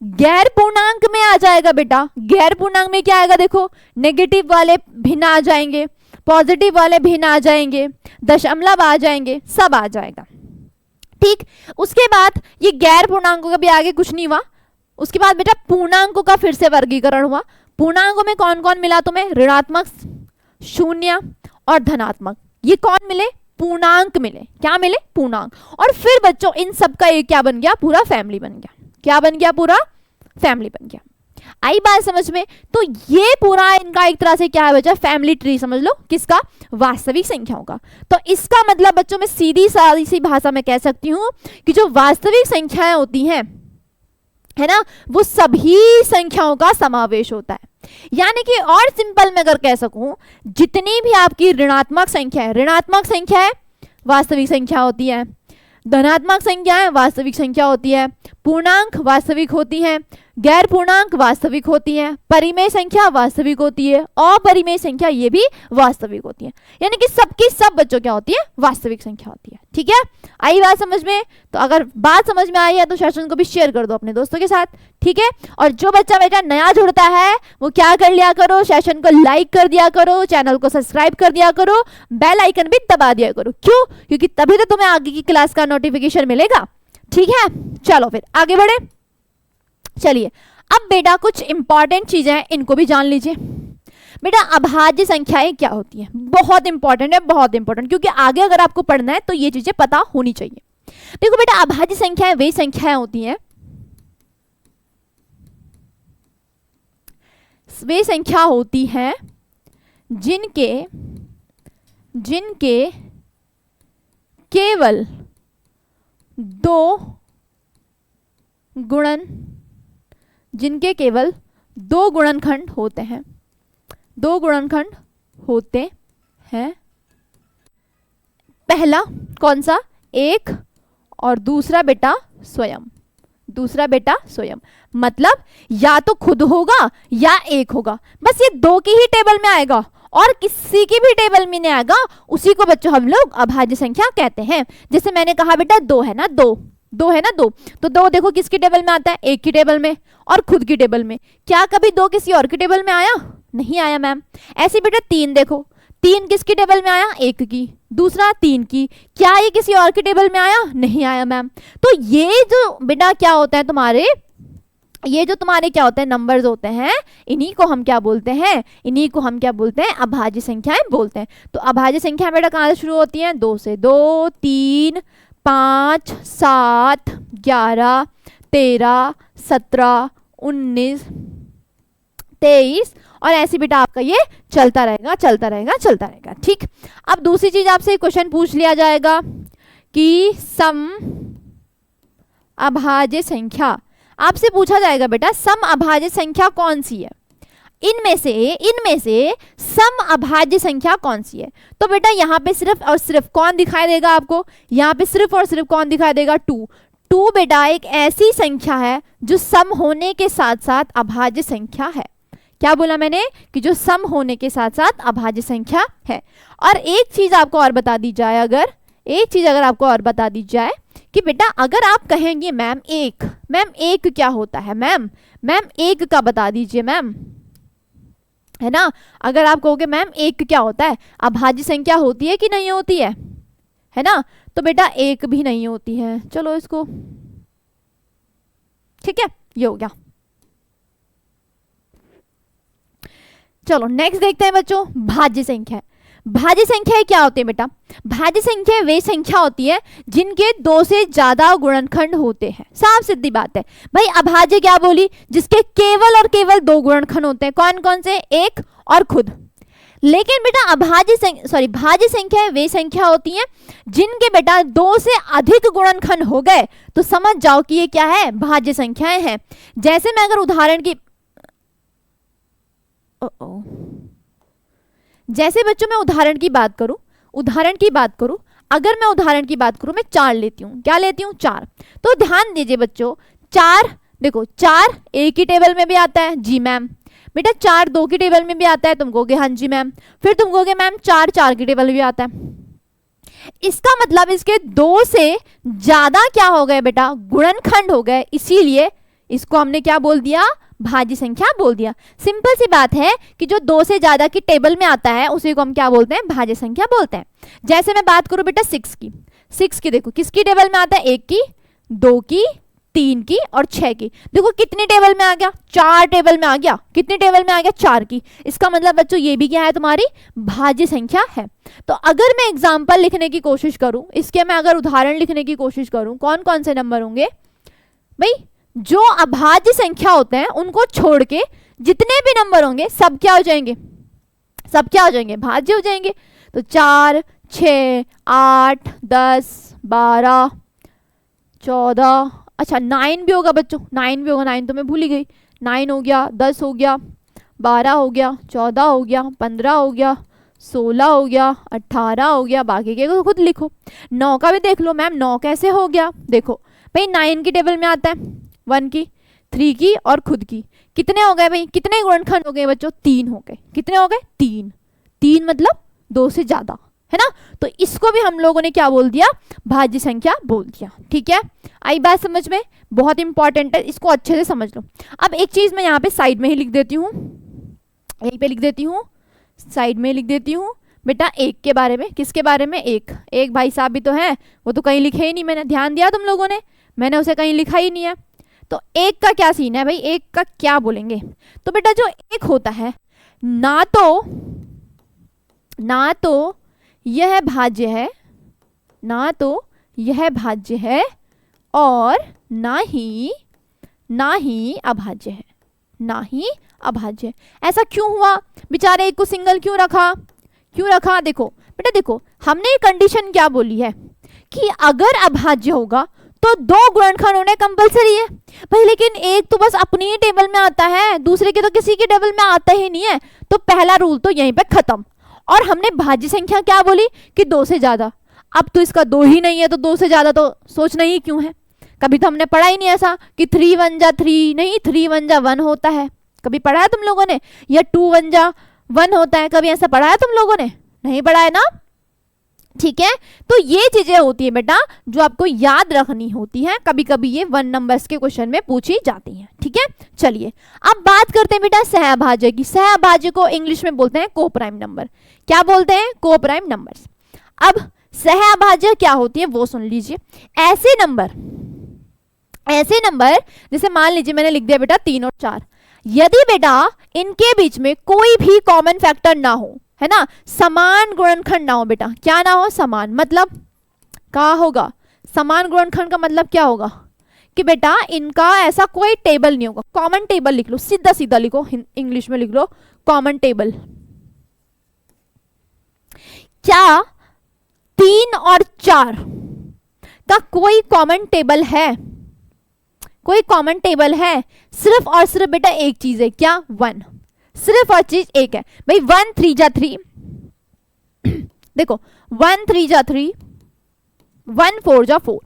गैर पूर्णांक में आ जाएगा बेटा, गैर पूर्णांक में क्या आएगा, देखो नेगेटिव वाले भिन्न आ जाएंगे, पॉजिटिव वाले भिन्न आ जाएंगे, दशमलव आ जाएंगे, सब आ जाएगा, ठीक। उसके बाद ये गैर पूर्णांकों का भी आगे कुछ नहीं हुआ। उसके बाद बेटा पूर्णांकों का फिर से वर्गीकरण हुआ। पूर्णांकों में कौन कौन मिला तुम्हें, ऋणात्मक, शून्य और धनात्मक। ये कौन मिले, पूर्णांक मिले। क्या मिले, पूर्णांक। और फिर बच्चों इन सब का एक क्या बन गया, पूरा फैमिली बन गया। क्या बन गया, पूरा फैमिली बन गया, आई बात समझ में? तो ये पूरा इनका एक तरह से क्या है बच्चा, फैमिली ट्री समझ लो, किसका, वास्तविक संख्याओं का। तो इसका मतलब बच्चों में सीधी सादी सी भाषा में कह सकती हूँ कि जो वास्तविक संख्याएं होती हैं, है ना, वो सभी संख्याओं का समावेश होता है। यानी कि और सिंपल में अगर कह सकूं, जितनी भी आपकी ऋणात्मक संख्या है, ऋणात्मक संख्या है वास्तविक संख्या होती है, धनात्मक संख्या है वास्तविक संख्या होती है, पूर्णांक वास्तविक होती है, गैर पूर्णांक वास्तविक होती है, परिमेय संख्या वास्तविक होती है, अपरिमेय संख्या ये भी वास्तविक होती है। यानी कि सबकी सब बच्चों क्या होती है, वास्तविक संख्या होती है। ठीक है, आई बात समझ में? तो अगर बात समझ में आई है तो सेशन को भी शेयर कर दो अपने दोस्तों के साथ। ठीक है, और जो बच्चा बेटा नया जुड़ता है वो क्या कर लिया करो, सेशन को लाइक कर दिया करो, चैनल को सब्सक्राइब कर दिया करो, बेल आइकन भी दबा दिया करो। क्यों? क्योंकि तभी तो तुम्हें आगे की क्लास का नोटिफिकेशन मिलेगा। ठीक है, चलो फिर आगे बढ़े। चलिए अब बेटा कुछ इंपॉर्टेंट चीजें हैं, इनको भी जान लीजिए। बेटा अभाज्य संख्याएं क्या होती हैं, बहुत इंपॉर्टेंट है, बहुत इंपॉर्टेंट, क्योंकि आगे अगर आपको पढ़ना है तो ये चीजें पता होनी चाहिए। देखो बेटा अभाज्य संख्याएं वे संख्याएं होती हैं, वे संख्या होती हैं जिनके केवल दो गुणनखंड होते हैं, दो गुणनखंड होते हैं। पहला कौन सा, एक, और दूसरा बेटा स्वयं, दूसरा बेटा स्वयं। मतलब या तो खुद होगा या एक होगा, बस ये दो की ही टेबल में आएगा और किसी की भी टेबल में नहीं आएगा, उसी को बच्चों हम लोग अभाज्य संख्या कहते हैं। जैसे मैंने कहा बेटा दो है ना, दो है ना, दो, तो दो देखो किसकी टेबल में आता है, एक की टेबल में और खुद की टेबल में। क्या कभी दो किसी और की टेबल में आया? नहीं आया मैम। ऐसे बेटा तीन देखो, तीन किसकी टेबल में आया, एक की, दूसरा तीन की, क्या ये किसी और की टेबल में आया? नहीं आया मैम। तो ये जो बेटा क्या होता है तुम्हारे, ये जो तुम्हारे क्या होते हैं नंबर्स होते हैं, इन्हीं को हम क्या बोलते हैं, इन्हीं को हम क्या बोलते हैं, अभाज्य संख्याएं बोलते हैं। तो अभाज्य संख्या बेटा कहाँ से शुरू होती हैं, 2 से, 2, 3, 5, 7, 11, 13, 17, 19, 23 और ऐसे बेटा आपका ये चलता रहेगा, चलता रहेगा, चलता रहेगा। ठीक, अब दूसरी चीज आपसे क्वेश्चन पूछ लिया जाएगा कि सम अभाज्य संख्या, आपसे पूछा जाएगा बेटा सम अभाज्य संख्या कौन सी है, इनमें से सम अभाज्य संख्या कौन सी है। तो बेटा यहाँ पे सिर्फ और सिर्फ कौन दिखाई देगा आपको, यहाँ पे सिर्फ और सिर्फ कौन दिखाई देगा, 2। 2 बेटा एक ऐसी संख्या है जो सम होने के साथ साथ अभाज्य संख्या है। क्या बोला मैंने, कि जो सम होने के साथ साथ अभाज्य संख्या है। और एक चीज आपको और बता दी जाए, अगर एक चीज अगर आपको और बता दी जाए कि बेटा अगर आप कहेंगे मैम एक क्या होता है, मैम एक का बता दीजिए मैम, है ना। अगर आप कहोगे मैम एक क्या होता है, अभाज्य संख्या होती है कि नहीं होती है ना, तो बेटा एक भी नहीं होती है। चलो इसको, ठीक है, ये हो गया। चलो नेक्स्ट देखते हैं बच्चों, भाज्य संख्या। भाज्य संख्या क्या होती है बेटा, भाज्य संख्या वे संख्या होती है जिनके 2 से ज्यादा गुणनखंड होते हैं। साफ सीधी बात है भाई, अभाज्य क्या बोली, जिसके केवल और केवल 2 गुणनखंड होते हैं। कौन कौन से, एक और खुद। लेकिन बेटा भाज्य संख्या वे संख्या होती हैं जिनके बेटा 2 से अधिक गुणनखंड हो गए तो समझ जाओ कि ये क्या है, भाज्य संख्याएं हैं। जैसे मैं अगर उदाहरण की जैसे बच्चों मैं उदाहरण की बात करूं, अगर मैं उदाहरण की बात करूं, मैं 4 लेती हूं। क्या लेती हूं, 4। तो ध्यान दीजिए बच्चों, 4 देखो, 4 एक की टेबल में भी आता है, जी मैम। बेटा 4 2 की टेबल में भी आता है, तुम कहोगे हाँ जी मैम। फिर तुम कहोगे मैम 4 4 की टेबल में भी आता है। इसका मतलब इसके 2 से ज्यादा क्या हो गए बेटा, गुणनखंड हो गए, इसीलिए इसको हमने क्या बोल दिया, भाज्य संख्या बोल दिया। सिंपल सी बात है कि जो 2 से ज्यादा की टेबल में आता है उसी को हम क्या बोलते हैं, भाज्य संख्या बोलते हैं। जैसे मैं बात करूं बेटा 6 की देखो किसकी टेबल में आता है, 1 की, 2 की, 3 की और 6 की। देखो कितनी टेबल में आ गया, 4 टेबल में आ गया। कितनी टेबल में आ गया, 4 की। इसका मतलब बच्चों ये भी क्या है, तुम्हारी भाज्य संख्या है। तो अगर मैं एग्जाम्पल लिखने की कोशिश करूं, इसके मैं अगर उदाहरण लिखने की कोशिश करूं, कौन कौन से नंबर होंगे भाई, जो अभाज्य संख्या होते हैं उनको छोड़ के जितने भी नंबर होंगे सब क्या हो जाएंगे, सब क्या हो जाएंगे, भाज्य हो जाएंगे। तो 4, 6, 8, 10, 12, 14, अच्छा 9 भी होगा बच्चों, 9 भी होगा, 9 तो मैं भूल ही गई। 9 हो गया, 10 हो गया, 12 हो गया, 14 हो गया, 15 हो गया, 16 हो गया, 18 हो गया, बाकी के तो खुद लिखो। 9 का भी देख लो मैम, 9 कैसे हो गया, देखो भाई 9 की टेबल में आता है, 1 की, 3 की और खुद की। कितने हो गए भाई, कितने गुणनखंड हो गए बच्चों, 3 हो गए। कितने हो गए, 3। 3 मतलब 2 से ज्यादा, है ना। तो इसको भी हम लोगों ने क्या बोल दिया, भाज्य संख्या बोल दिया। ठीक है, आई बात समझ में, बहुत इंपॉर्टेंट है, इसको अच्छे से समझ लो। अब एक चीज मैं यहाँ पे साइड में ही लिख देती हूँ, यहीं पे लिख देती हूँ, साइड में लिख देती हूँ बेटा, एक के बारे में। किसके बारे में, एक भाई साहब भी तो हैं, वो तो कहीं लिखे ही नहीं, मैंने ध्यान दिया तुम लोगों ने, मैंने उसे कहीं लिखा ही नहीं है। तो एक का क्या सीन है भाई, एक का क्या बोलेंगे, तो बेटा जो एक होता है ना तो यह भाज्य है, ना तो यह भाज्य है और ना ही अभाज्य है, ना ही अभाज्य। ऐसा क्यों हुआ, बेचारे एक को सिंगल क्यों रखा, देखो बेटा, देखो हमने कंडीशन क्या बोली है कि अगर अभाज्य होगा तो 2 गुणनखंड होने कंपलसरी है भाई, लेकिन एक तो बस अपनी ही टेबल में आता है, दूसरे के तो किसी की टेबल में आता ही नहीं है, तो पहला रूल तो यहीं पे खत्म। और हमने भाज्य संख्या क्या बोली कि 2 से ज्यादा। अब तो इसका 2 ही नहीं है, तो 2 से ज्यादा तो सोचना ही क्यों है। कभी तो हमने पढ़ा ही नहीं ऐसा कि 3 1 जा 3, नहीं 3 1 जा 1 होता है, कभी पढ़ा है तुम लोगों ने, या 2 1 जा 1 होता है, कभी ऐसा पढ़ा है तुम लोगों ने, नहीं पढ़ा है ना। ठीक है, तो ये चीजें होती है बेटा जो आपको याद रखनी होती है, कभी कभी ये 1 नंबर्स के क्वेश्चन में पूछी जाती हैं। ठीक है, चलिए अब बात करते हैं बेटा सहअभाज्य की। सहअभाज्य को इंग्लिश में बोलते हैं कोप्राइम नंबर। क्या बोलते हैं, कोप्राइम नंबर्स। अब सहअभाज्य क्या होती है वो सुन लीजिए। ऐसे नंबर जैसे मान लीजिए मैंने लिख दिया बेटा 3 और 4, यदि बेटा इनके बीच में कोई भी कॉमन फैक्टर ना हो, है ना, समान गुणनखंड ना हो बेटा, क्या ना हो, समान, मतलब क्या होगा, समान गुणनखंड का मतलब क्या होगा कि बेटा इनका ऐसा कोई टेबल नहीं होगा। कॉमन टेबल लिख लो, सीधा सीधा लिखो, इंग्लिश में लिख लो कॉमन टेबल। क्या 3 और 4 का कोई कॉमन टेबल है, कोई कॉमन टेबल है, सिर्फ और सिर्फ बेटा एक चीज है, क्या, 1, सिर्फ और चीज एक है भाई, 1 3 जा 3, देखो 1 3 जा 3, 1 4 जा 4,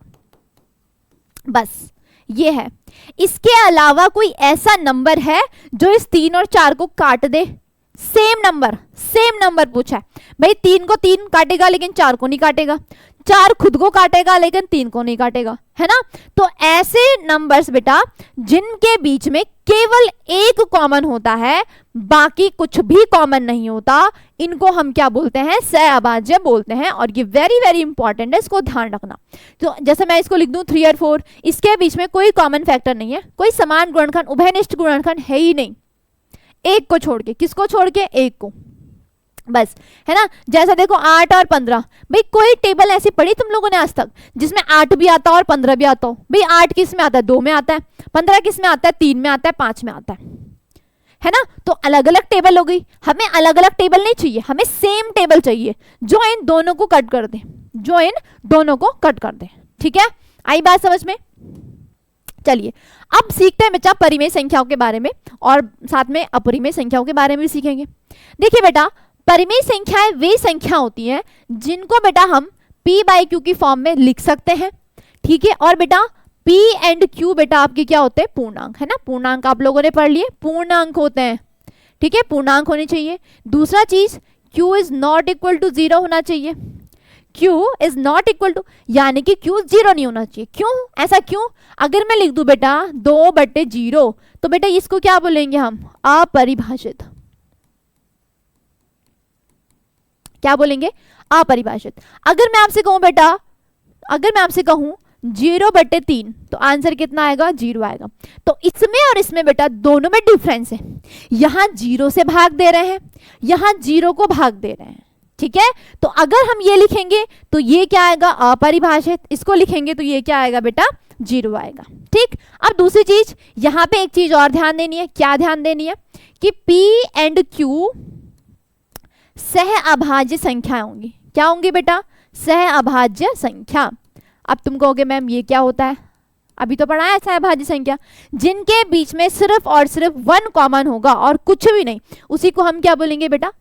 बस ये है। इसके अलावा कोई ऐसा नंबर है जो इस 3 और 4 को काट दे, सेम नंबर पूछा है भाई, 3 को 3 काटेगा लेकिन 4 को नहीं काटेगा, 4 खुद को काटेगा लेकिन 3 को नहीं काटेगा, है ना। तो ऐसे नंबर्स बेटा जिनके बीच में केवल एक कॉमन होता है, बाकी कुछ भी कॉमन नहीं होता, इनको हम क्या बोलते हैं, सहअभाज्य बोलते हैं। और ये वेरी वेरी इंपॉर्टेंट है, इसको ध्यान रखना। तो जैसे मैं इसको लिख दूं 3 और 4, इसके बीच में कोई कॉमन फैक्टर नहीं है, कोई समान गुणनखंड उभयनिष्ठ गुणनखंड है ही नहीं, एक को छोड़ के, किसको छोड़ के, एक को, बस, है ना। जैसा देखो 8 और 15, भाई कोई टेबल ऐसी पढ़ी तुम लोगों ने आज तक जिसमें 8 भी आता और 15 भी आता हो, भाई 8 किस में आता है, 2 में आता है, 15 किस में आता है, 3 में आता है, 5 में आता है ना। तो अलग अलग टेबल हो गई, हमें अलग अलग टेबल नहीं चाहिए, हमें सेम टेबल चाहिए जो इन दोनों को कट कर दे, ठीक है, आई बात समझ में। चलिए अब सीखते हैं बच्चा परिमेय संख्याओं के बारे में, और साथ में अपरिमेय संख्याओं के बारे में भी सीखेंगे। देखिए बेटा, परिमेय संख्याएं वे संख्या होती हैं जिनको बेटा हम p/q की फॉर्म में लिख सकते हैं, ठीक है। और बेटा p एंड q बेटा आपके क्या होते हैं, पूर्णांक, है ना। पूर्णांक आप लोगों ने पढ़ लिए, पूर्णांक होते हैं, ठीक है, पूर्णांक होने चाहिए। दूसरा चीज q is not equal to 0 होना चाहिए, q is not equal to, यानी कि q 0 नहीं होना चाहिए। क्यों, ऐसा क्यों, अगर मैं लिख दूं बेटा 2/0 तो बेटा इसको क्या बोलेंगे हम, अपरिभाषित, क्या बोलेंगे, अपरिभाषित। अगर मैं आपसे कहूं बेटा, अगर मैं आपसे कहूं 0/3 तो आंसर कितना आएगा, 0 आएगा। तो इसमें और इसमें बेटा दोनों में डिफरेंस है, यहां 0 से भाग दे रहे हैं, यहां 0 को भाग दे रहे हैं, ठीक है, तो अगर हम ये लिखेंगे तो ये क्या आएगा, अपरिभाषित। इसको लिखेंगे तो ये क्या आएगा बेटा, 0 आएगा। ठीक, अब दूसरी चीज, यहां पे एक चीज और ध्यान देनी है। क्या ध्यान देनी है कि P एंड Q सह अभाज्य संख्या होंगी। क्या होंगी बेटा, सह अभाज्य संख्या। अब तुम कहोगे मैम ये क्या होता है, अभी तो पढ़ा है सह अभाज्य संख्या, जिनके बीच में सिर्फ और सिर्फ 1 कॉमन होगा और कुछ भी नहीं, उसी को हम क्या बोलेंगे बेटा,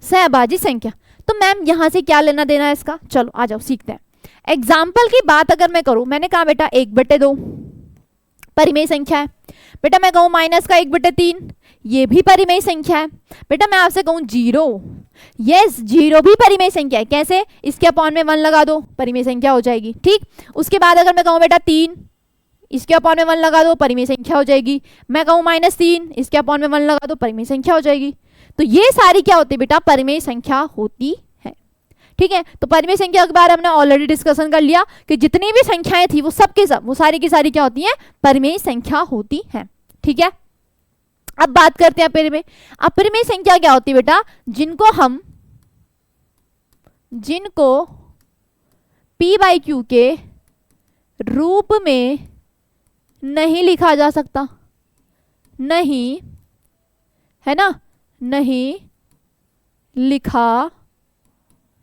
सह अभाज्य संख्या। तो मैम यहां से क्या लेना देना है इसका, चलो आ जाओ सीखते हैं। एग्जाम्पल की बात अगर मैं करूं, मैंने कहा बेटा 1/2 परिमेय संख्या है। बेटा मैं कहूं माइनस का 1/3, ये भी परिमेय संख्या है। बेटा मैं आपसे कहूं 0, यस 0 भी परिमेय संख्या है। कैसे, इसके अपॉन में 1 लगा दो, परिमेय संख्या हो जाएगी। ठीक, उसके बाद अगर मैं कहूं बेटा 3, इसके अपॉन में 1 लगा दो, परिमेय संख्या हो जाएगी। मैं कहूं -3, इसके अपॉन में 1 लगा दो, परिमेय संख्या हो जाएगी। तो ये सारी क्या होती है बेटा, परिमेय संख्या होती है। ठीक है, तो परिमेय संख्या के बारे में हमने ऑलरेडी डिस्कशन कर लिया कि जितनी भी संख्याएं थी वो सब के सब, वो सारी की सारी क्या होती हैं, परिमेय संख्या होती हैं। ठीक है, अब बात करते हैं परिमेय। अब परिमेय संख्या क्या होती है बेटा, जिनको P/Q के रूप में नहीं लिखा जा सकता, नहीं है ना, नहीं लिखा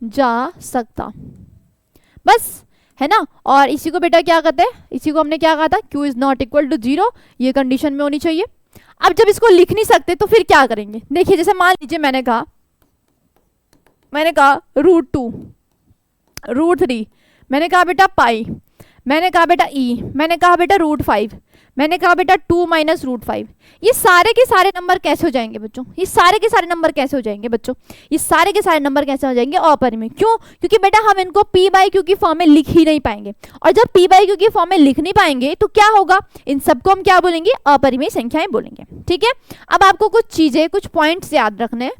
जा सकता, बस है ना। और इसी को बेटा क्या कहते हैं, इसी को हमने क्या कहा था, Q is not equal to 0, ये कंडीशन में होनी चाहिए। अब जब इसको लिख नहीं सकते तो फिर क्या करेंगे, देखिए जैसे मान लीजिए मैंने कहा √2, √3, मैंने कहा बेटा पाई, मैंने कहा बेटा e, मैंने कहा बेटा √5, मैंने कहा बेटा 2 - √5। ये सारे के सारे नंबर कैसे हो जाएंगे बच्चों, ये सारे के सारे नंबर कैसे हो जाएंगे बच्चों, ये सारे के सारे नंबर कैसे हो जाएंगे, अपरिमेय। क्यों, क्योंकि बेटा हम इनको P/Q की फॉर्म में लिख ही नहीं पाएंगे, और जब P/Q की फॉर्म में लिख नहीं पाएंगे तो क्या होगा, इन सबको हम क्या बोलेंगे, अपरिमेय संख्याएं बोलेंगे। ठीक है, अब आपको कुछ चीजें, कुछ पॉइंट्स याद रखने हैं।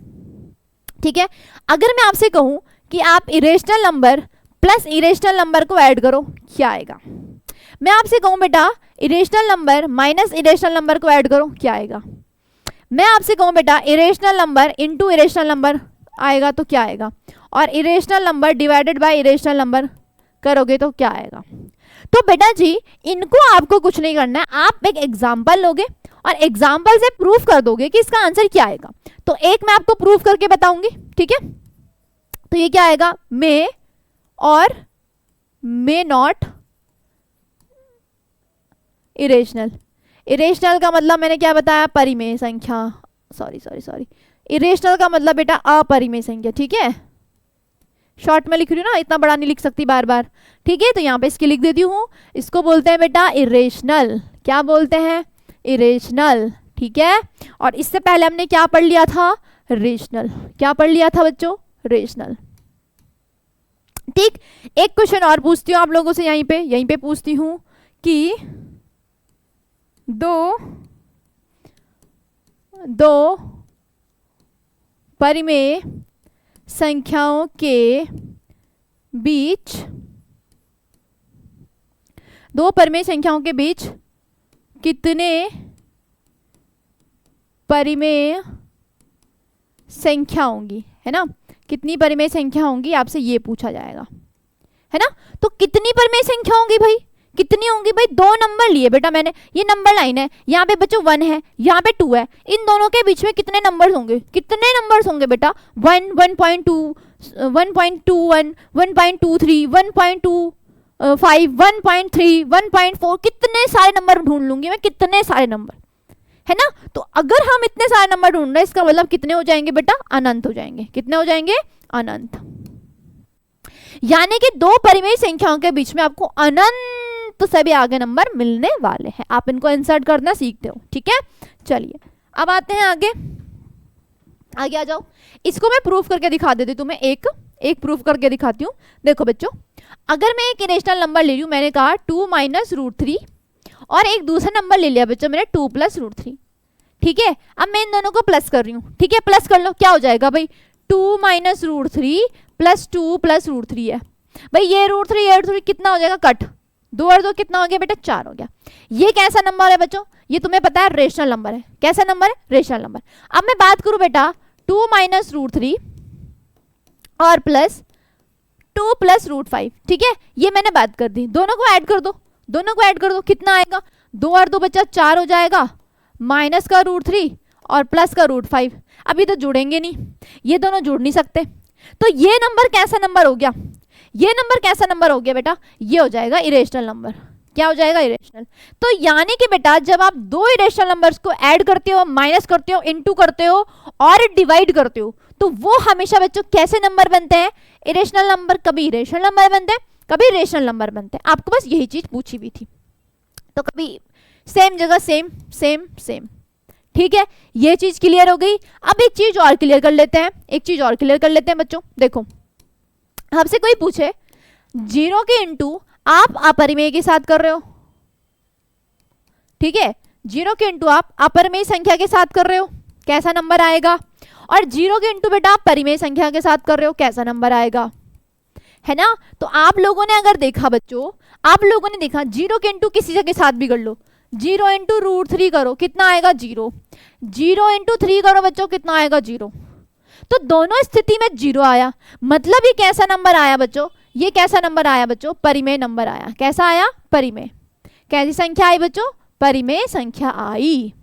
ठीक है, अगर मैं आपसे कहूं कि आप irrational number plus irrational number को ऐड करो, क्या आएगा। मैं आपसे कहूं बेटा irrational number minus irrational number को ऐड करो, क्या आएगा। मैं आपसे कहूं बेटा irrational number into irrational number आएगा तो क्या आएगा, और irrational number divided by irrational number करोगे तो क्या आएगा। तो बेटा जी इनको आपको कुछ नहीं करना है, आप एक एग्जाम्पल लोगे और एग्जाम्पल से प्रूफ कर दोगे कि इसका आंसर क्या आएगा। तो एक मैं आपको प्रूफ करके बताऊंगी, ठीक है। तो ये क्या आएगा, मे और मे नॉट इरेशनल। इरेशनल का मतलब मैंने क्या बताया, परिमेय संख्या, सॉरी इरेशनल का मतलब बेटा अपरिमेय संख्या। ठीक है, शॉर्ट में लिख रही हूँ ना, इतना बड़ा नहीं लिख सकती बार बार। ठीक है, तो यहाँ पे इसकी लिख देती हूँ, इसको बोलते हैं बेटा इरेशनल। क्या बोलते हैं, इरेशनल। ठीक है, और इससे पहले हमने क्या पढ़ लिया था, रेशनल। क्या पढ़ लिया था बच्चों, रेशनल। ठीक, एक क्वेश्चन और पूछती हूँ आप लोगों से, यहीं पे पूछती हूँ कि दो परिमेय संख्याओं के बीच, दो परिमेय संख्याओं के बीच कितने परिमेय संख्या होंगी, है ना, कितनी परिमेय संख्या होंगी, आपसे ये पूछा जाएगा, है ना। तो कितनी परिमेय संख्या होंगी भाई, कितनी होंगी भाई, दो नंबर लिए बेटा मैंने, ये नंबर लाइन है, यहाँ पे बच्चों 1 है, यहाँ पे 2 है, इन दोनों के बीच में कितने नंबर्स होंगे, कितने नंबर्स होंगे बेटा, 1, 1.2, 1.21, 1.23, 1.25, 1.3, 1.4, कितने सारे नंबर ढूंढ लूंगी मैं, कितने सारे नंबर, है ना। तो अगर हम इतने सारे नंबर ढूंढ रहे हैं, इसका मतलब कितने हो जाएंगे बेटा, अनंत हो जाएंगे। कितने हो जाएंगे, अनंत। यानी कि दो परिमेय संख्याओं के बीच में आपको अनंत से भी आगे नंबर मिलने वाले हैं। आप इनको इंसर्ट करना सीखते हो, ठीक है। चलिए अब आते हैं आगे आ जाओ। इसको मैं प्रूफ करके दिखा देती हूँ तुम्हें, एक प्रूफ करके दिखाती हूँ। देखो बच्चों, अगर मैं एक इरेशनल नंबर ले रही हूँ, मैंने कहा 2 - √3, और एक दूसरा नंबर ले लिया बच्चों मैंने 2 + √3, ठीक है। अब मैं इन दोनों को प्लस कर रही हूँ, ठीक है, प्लस कर लो, क्या हो जाएगा भाई, 2 - √3 + 2 + √3 है भाई, ये √3 कितना हो जाएगा, कट, 2 और 2 कितना हो गया बेटा, 4 हो गया। ये कैसा नंबर है बच्चों, ये तुम्हें पता है रेशनल नंबर है। कैसा नंबर है, रेशनल नंबर। अब मैं बात करूं बेटा 2 - √3 और प्लस 2 प्लस √5, ठीक है। ये मैंने बात कर दी, दोनों को ऐड कर दो, दोनों को ऐड कर दो, कितना आएगा, 2 और 2 बचा 4 हो जाएगा, माइनस का √3 और प्लस का √5। अभी तो जुड़ेंगे नहीं, ये दोनों जुड़ नहीं सकते, तो ये नंबर कैसा नंबर हो गया, ये नंबर कैसा नंबर हो गया बेटा, ये हो जाएगा इरेशनल नंबर। क्या हो जाएगा, इरेशनल। तो यानी कि बेटा जब आप दो इरेशनल नंबर्स को ऐड करते हो, माइनस करते हो, इनटू करते हो और डिवाइड करते हो, तो वो हमेशा बच्चों कैसे नंबर बनते हैं, इरेशनल नंबर। कभी इरेशनल नंबर बनते हैं, कभी रेशनल नंबर बनते हैं। आपको बस यही चीज पूछी हुई थी, तो कभी सेम जगह सेम सेम सेम, ठीक है। ये चीज क्लियर हो गई। अब एक चीज और क्लियर कर लेते हैं, एक चीज और क्लियर कर लेते हैं बच्चों। देखो आपसे कोई पूछे 0 के इंटू आप अपरिमेय के साथ कर रहे हो, ठीक है, 0 के इंटू आप अपरिमेय संख्या के साथ कर रहे हो, कैसा नंबर आएगा। और 0 के इंटू बेटा आप परिमेय संख्या के साथ कर रहे हो, कैसा नंबर आएगा, है ना। तो आप लोगों ने अगर देखा बच्चों, आप लोगों ने देखा 0 के इंटू किसी के साथ भी कर लो, 0 इंटू √3 करो, कितना आएगा 0, 0 इंटू 3 करो बच्चों, कितना आएगा 0। तो दोनों स्थिति में 0 आया, मतलब ये कैसा नंबर आया बच्चों, ये कैसा नंबर आया बच्चों, परिमेय नंबर आया। कैसा आया, परिमेय। कैसी संख्या आई बच्चों, परिमेय संख्या आई,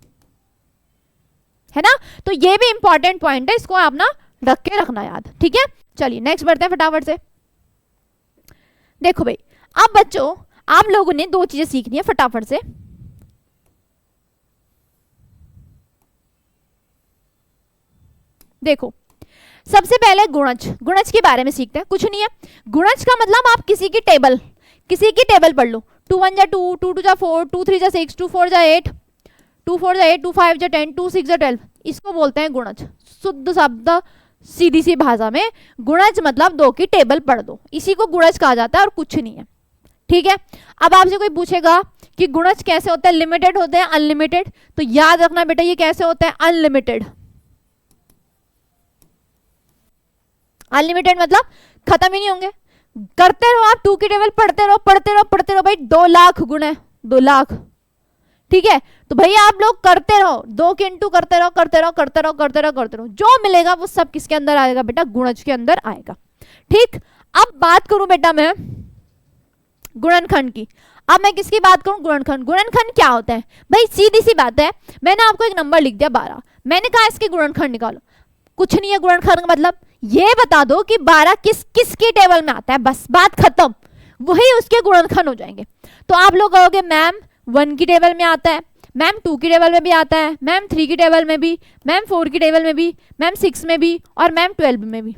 है ना। तो ये भी इंपॉर्टेंट पॉइंट है, इसको आप ना रख के रखना याद, ठीक है। चलिए नेक्स्ट बढ़ते हैं फटाफट से। देखो भाई अब बच्चों आप लोगों ने दो चीजें सीखनी है फटाफट से। देखो सबसे पहले गुणज, गुणज के बारे में सीखते हैं। कुछ नहीं है, गुणज का मतलब आप किसी की टेबल पढ़ लो। 2 1 जा 2, 2 2 जा 4, 2 3 जा 6, 2 4 जा 8, 2 4 जा 8, 2 5 जा 10, 2 6 जा 12, इसको बोलते हैं गुणज। शुद्ध शब्द सीधी सी भाषा में गुणज मतलब दो की टेबल पढ़ दो, इसी को गुणज कहा जाता है और कुछ नहीं है, ठीक है। अब आपसे कोई पूछेगा कि गुणज कैसे होता है, लिमिटेड होते हैं अनलिमिटेड, तो याद रखना बेटा ये कैसे होता है, अनलिमिटेड। अनलिमिटेड मतलब खत्म ही नहीं होंगे, करते रहो आप 2 की टेबल पढ़ते रहो पढ़ते रहो पढ़ते रहो। भाई 2 लाख गुण है, 2 लाख, ठीक है। तो भैया आप लोग करते रहो, 2 के इंटू करते रहो करते रहो करते रहो करते रहो करते रहो, जो मिलेगा वो सब किसके अंदर आएगा बेटा, गुणज के अंदर आएगा, ठीक। अब बात करूं बेटा मैं गुणनखंड की। अब मैं किसकी बात करूं, गुणनखंड। गुणनखंड क्या होता है भाई, सीधी सी बात है, मैंने आपको एक नंबर लिख दिया 12, मैंने कहा इसके गुणनखंड निकालो। कुछ नहीं है गुणनखंड का मतलब, ये बता दो कि 12 किस किस की टेबल में आता है, बस बात खत्म, वही उसके गुणनखंड हो जाएंगे। तो आप लोग कहोगे मैम 1 की टेबल में आता है, मैम 2 की टेबल में भी आता है, मैम 3 की टेबल में भी, मैम 4 की टेबल में भी, मैम 6 में भी और मैम 12 में भी।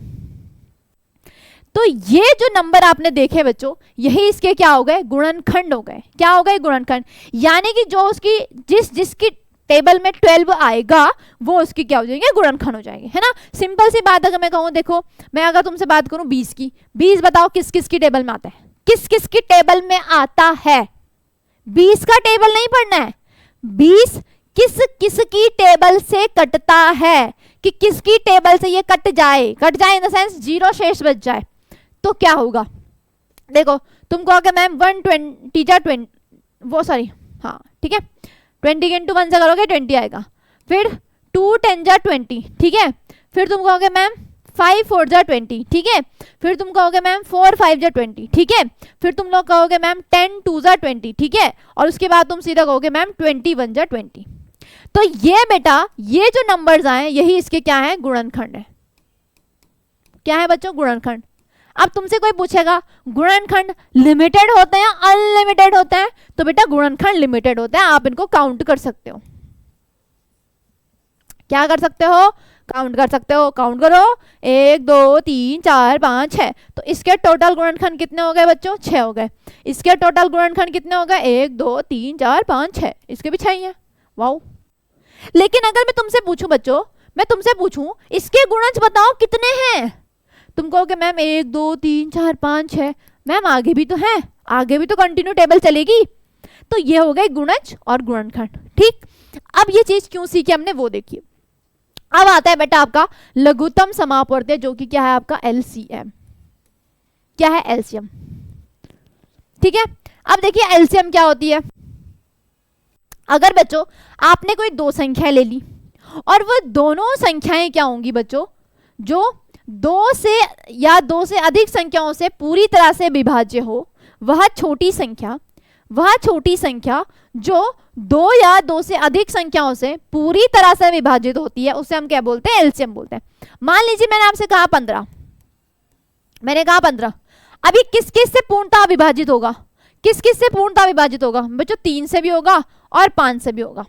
तो ये जो नंबर आपने देखे बच्चों, यही इसके क्या हो गए, गुणनखंड हो गए। क्या हो गए, गुणनखंड। यानी कि जो उसकी जिसकी टेबल में 12 आएगा वो उसकी क्या हो जाएंगे, गुणनखंड हो जाएंगे, है ना। सिंपल सी बात अगर मैं कहूँ, देखो मैं अगर तुमसे बात करूं 20 की, 20 बताओ किस किस की टेबल में आता है, किस किस की टेबल में आता है। 20 का टेबल नहीं पढ़ना है, 20 किस किस की टेबल से कटता है, कि किसकी टेबल से ये कट जाए इन द सेंस 0 शेष बच जाए, तो क्या होगा। देखो तुम कहोगे मैम 120 जा 20, वो सॉरी हाँ ठीक है, 20 के इंटू 1 से करोगे 20 आएगा, फिर 2 10 जा 20, ठीक है। फिर तुम कहोगे मैम 5 4 जा 20, ठीक है। फिर तुम कहोगे मैम 4 5 जा 20, ठीक है। फिर तुम लोग कहोगे मैम 10 2 जा 20, ठीक है। और उसके बाद तुम सीधा कहोगे मैम 21 जा 20। तो ये बेटा ये जो नंबर्स आए यही इसके क्या है, गुणनखंड है। क्या है बच्चों, गुणनखंड। अब तुमसे कोई पूछेगा गुणनखंड लिमिटेड होते हैं अनलिमिटेड होते हैं, तो बेटा गुणनखंड लिमिटेड होते हैं, आप इनको काउंट कर सकते हो। क्या कर सकते हो, काउंट कर सकते हो। काउंट करो 1 2 3 4 5 6, तो इसके टोटल गुणनखंड कितने हो गए बच्चों, 6 हो गए। इसके टोटल गुणनखंड कितने हो गए, 1 2 3 4 5 6, इसके भी 6 ही है। वाओ। लेकिन अगर मैं तुमसे पूछूं बच्चों, मैं तुमसे पूछूं इसके गुणज बताओ कितने हैं, तुम कहोगे मैम 1 2 3 4 5 6, मैम आगे भी तो है, आगे भी तो कंटिन्यू टेबल चलेगी। तो ये हो गए गुणज और गुणनखंड, ठीक। अब ये चीज क्यों सीखी हमने वो देखिए। अब आता है बेटा आपका लघुत्तम समापवर्त्य, जो कि क्या है आपका एलसीएम। क्या है, एलसीएम, ठीक है। अब देखिए एलसीएम क्या होती है। अगर बच्चों आपने कोई दो संख्या ले ली और वो दोनों संख्याएं क्या होंगी बच्चों, जो दो से या दो से अधिक संख्याओं से पूरी तरह से विभाज्य हो, वह छोटी संख्या जो दो या दो से अधिक संख्याओं से पूरी तरह से विभाजित होती है, उसे हम क्या बोलते हैं? एलसीएम बोलते हैं। मान लीजिए मैंने आपसे कहा 15, मैंने कहा 15, अभी किस किस से पूर्णतः विभाजित होगा? किस किस से पूर्णतः विभाजित होगा बच्चों? 3 से भी होगा और 5 से भी होगा,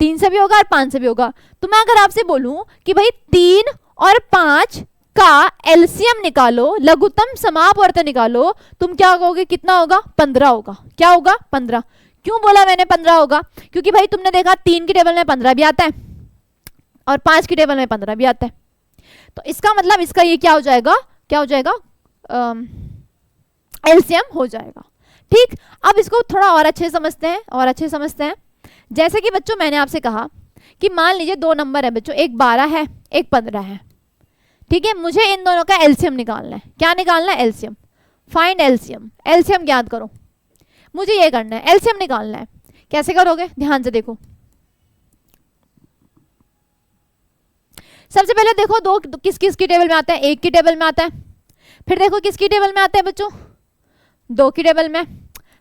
3 से भी होगा और 5 से भी होगा। तो मैं अगर आपसे बोलूं कि भाई 3 और 5 का एलसीएम निकालो, लघुत्तम समापवर्त निकालो, तुम क्या कहोगे? कितना होगा? 15 होगा। क्या होगा? 15। क्यों बोला मैंने 15 होगा? क्योंकि भाई तुमने देखा 3 की टेबल में 15 भी आता है और 5 की टेबल में 15 भी आता है, तो इसका मतलब इसका ये क्या हो जाएगा? क्या हो जाएगा? एलसीएम हो जाएगा। ठीक, अब इसको थोड़ा और अच्छे समझते हैं जैसे कि बच्चों मैंने आपसे कहा कि मान लीजिए 2 नंबर है बच्चों, एक 12 है, एक 15 है। ठीक है, मुझे इन दोनों का एलसीएम निकालना है। क्या निकालना है? एलसीएम। Find LCM. एलसीएम ज्ञात करो, मुझे ये करना है, एलसीएम निकालना है। कैसे करोगे? ध्यान से देखो। सबसे पहले देखो दो किस किस की टेबल में आता है? 1 की टेबल में आता है। फिर देखो किसकी टेबल में आता है बच्चों? 2 की टेबल में,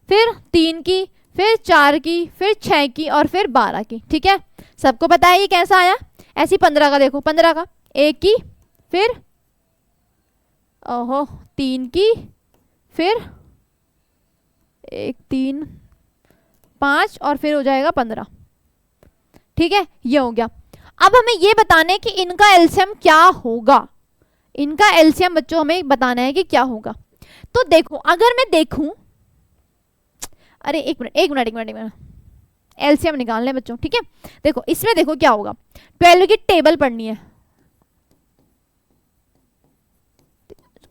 फिर 3 की, फिर 4 की, फिर 6 की और फिर 12 की। ठीक है, सबको पता है ये कैसा आया? ऐसी 15 का देखो, 15 का 1 की, फिर 3 की, फिर 1 3 5 और फिर हो जाएगा 15। ठीक है, ये हो गया। अब हमें ये बताना है कि इनका एलसीएम क्या होगा। इनका एलसीएम बच्चों हमें बताना है कि क्या होगा। तो देखो, अगर मैं देखूं, अरे एक मिनट, एलसीएम निकालना है बच्चों। ठीक है, देखो इसमें देखो क्या होगा। 12 की टेबल पढ़नी है।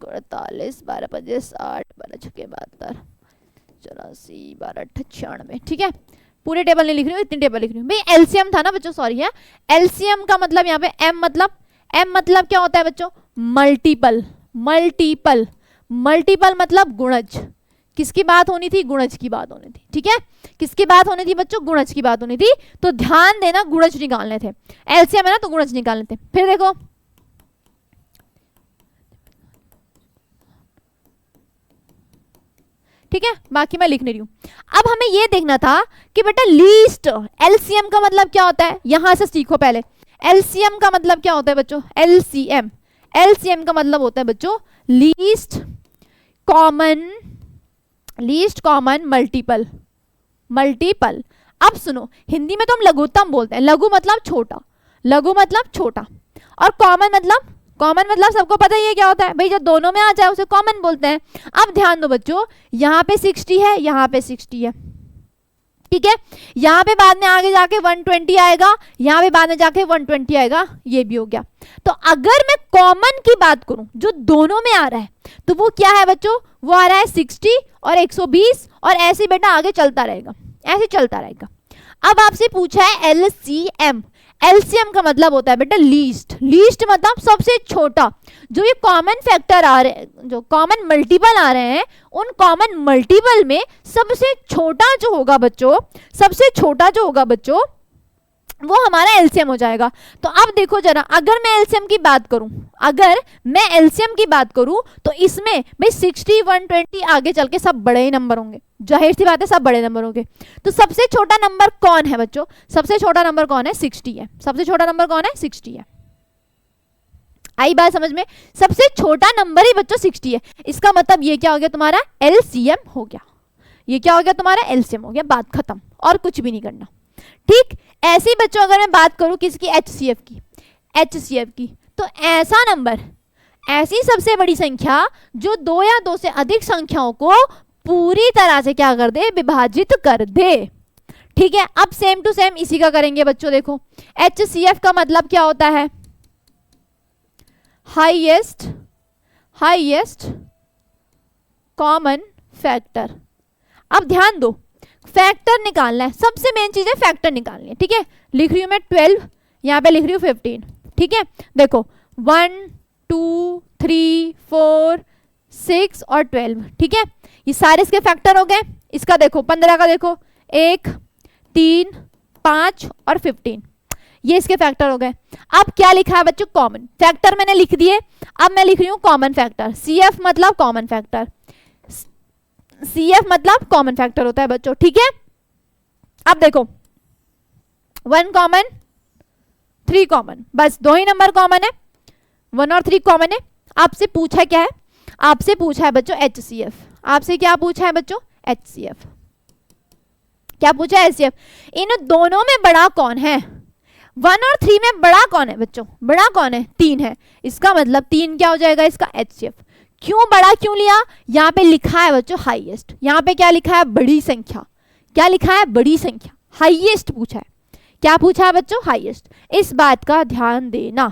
48 12 25 60 12 छक्के 72 84 12 98। ठीक है, पूरे टेबल नहीं लिख रही हूँ, इतनी टेबल लिख रही हूँ भाई। एलसीएम था ना बच्चों, सॉरी है। एलसीएम का मतलब यहाँ पे एम मतलब क्या होता है बच्चों? मल्टीपल मतलब गुणज। किसकी बात होनी थी? गुणज की बात होनी थी। ठीक है, किसकी बात होनी थी बच्चों? गुणज की बात होनी थी। तो ध्यान देना, गुणज निकालने थे। एलसीएम है ना, तो गुणज निकालने थे। फिर देखो ठीक है, बाकी मैं लिख नहीं रही हूं। अब हमें यह देखना था कि बेटा लीस्ट एलसीएम का मतलब क्या होता है? यहां से सीखो पहले। एलसीएम का मतलब क्या होता है बच्चों? एलसीएम का मतलब होता है बच्चों लीस्ट कॉमन मल्टीपल। अब सुनो, हिंदी में तो हम लघुत्तम बोलते हैं। लघु मतलब छोटा, और कॉमन मतलब सबको पता ही है क्या होता है भाई, जब दोनों में आ जाए उसे कॉमन बोलते हैं। अब ध्यान दो बच्चों, यहाँ पे 60 है, यहाँ पे 60 है। ठीक है, यहाँ पे बाद में आगे जाके 120 आएगा, यहाँ पे बाद में जाके 120 आएगा, ये भी हो गया। तो अगर मैं कॉमन की बात करूं जो दोनों में आ रहा है, तो वो क्या है बच्चों? वो आ रहा है 60 और 120, और ऐसे बेटा आगे चलता रहेगा, ऐसे चलता रहेगा। अब आपसे पूछा है एलसीएम। एलसीएम का मतलब होता है बेटा लीस्ट मतलब सबसे छोटा। जो ये कॉमन फैक्टर आ रहे हैं, जो कॉमन मल्टीपल आ रहे हैं, उन कॉमन मल्टीपल में सबसे छोटा जो होगा बच्चों वो हमारा एलसीएम हो जाएगा। तो अब देखो जरा, अगर मैं एलसीएम की बात करूं तो इसमें भाई 60 120 आगे चल के सब बड़े ही नंबर होंगे, जाहिर सी बात है, सब बड़े नंबर होंगे। तो सबसे छोटा नंबर कौन है बच्चों? सबसे छोटा नंबर कौन है? 60 है। सबसे छोटा नंबर कौन है? 60 है। आई बात समझ में? सबसे छोटा नंबर ही बच्चों 60 है। इसका मतलब ये क्या हो गया? तुम्हारा एलसीएम हो गया। ये क्या हो गया? तुम्हारा एलसीएम हो गया। बात खत्म, और कुछ भी नहीं करना। ठीक, ऐसे ही बच्चों अगर मैं बात करूं किसकी? एचसीएफ की, तो ऐसा नंबर, ऐसी सबसे बड़ी संख्या जो 2 या 2 से अधिक संख्याओं को पूरी तरह से क्या कर दे? विभाजित कर दे। ठीक है, अब सेम टू सेम इसी का करेंगे बच्चों। देखो एचसीएफ का मतलब क्या होता है? Highest common factor. अब ध्यान दो, फैक्टर निकालना है, सबसे मेन चीज है फैक्टर निकालनी है। ठीक है, लिख रही हूं मैं 12, यहां पे लिख रही हूं 15। ठीक है, देखो 1 2 3 4 6 और 12। ठीक है, ये सारे इसके फैक्टर हो गए। इसका देखो 15 का देखो 1 3 5 और 15, ये इसके फैक्टर हो गए। अब क्या लिखा है बच्चों, कॉमन फैक्टर मैंने लिख दिए। अब मैं लिख रही हूँ कॉमन फैक्टर, CF मतलब कॉमन फैक्टर, CF मतलब कॉमन फैक्टर होता है बच्चों, ठीक है। अब देखो 1 कॉमन 3 कॉमन, बस 2 ही नंबर कॉमन है, 1 और 3 कॉमन है। आपसे पूछा क्या है, आपसे पूछा है बच्चों HCF, आपसे क्या पूछा है बच्चों, HCF, क्या पूछा है HCF। इन दोनों में बड़ा कौन है, 1 और 3 में बड़ा कौन है बच्चों, बड़ा कौन है, 3 है। इसका मतलब 3 क्या हो जाएगा इसका, HCF। क्यों बड़ा क्यों लिया, यहाँ पे लिखा है बच्चों हाईएस्ट, यहाँ पे क्या लिखा है, बड़ी संख्या, क्या लिखा है, बड़ी संख्या, हाईएस्ट पूछा है। क्या पूछा है बच्चों, हाईएस्ट। इस बात का ध्यान देना,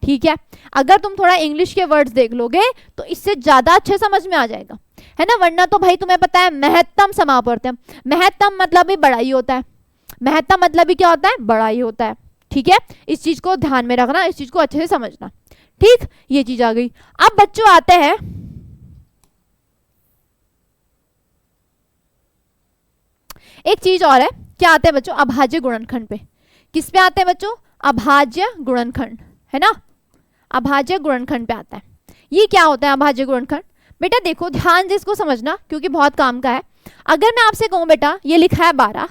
ठीक है। अगर तुम थोड़ा इंग्लिश के वर्ड्स देख लोगे तो इससे ज्यादा अच्छे समझ में आ जाएगा, है ना। वरना तो भाई तुम्हें पता है महत्तम समापवर्तम, महत्तम मतलब भी बड़ा ही होता है, महत्तम मतलब भी क्या होता है, बड़ा ही होता है, ठीक है। इस चीज को ध्यान में रखना, इस चीज को अच्छे से समझना, ठीक। ये चीज आ गई। अब बच्चों आते हैं एक चीज और है, क्या आते हैं बच्चों, अभाज्य गुणनखंड पे। किस पे आते हैं बच्चों, अभाज्य गुणनखंड, है ना, अभाज्य गुणनखंड पे आता है। ये क्या होता है अभाज्य गुणनखंड, बेटा देखो ध्यान से इसको समझना क्योंकि बहुत काम का है। अगर मैं आपसे कहूं बेटा ये लिखा है 12,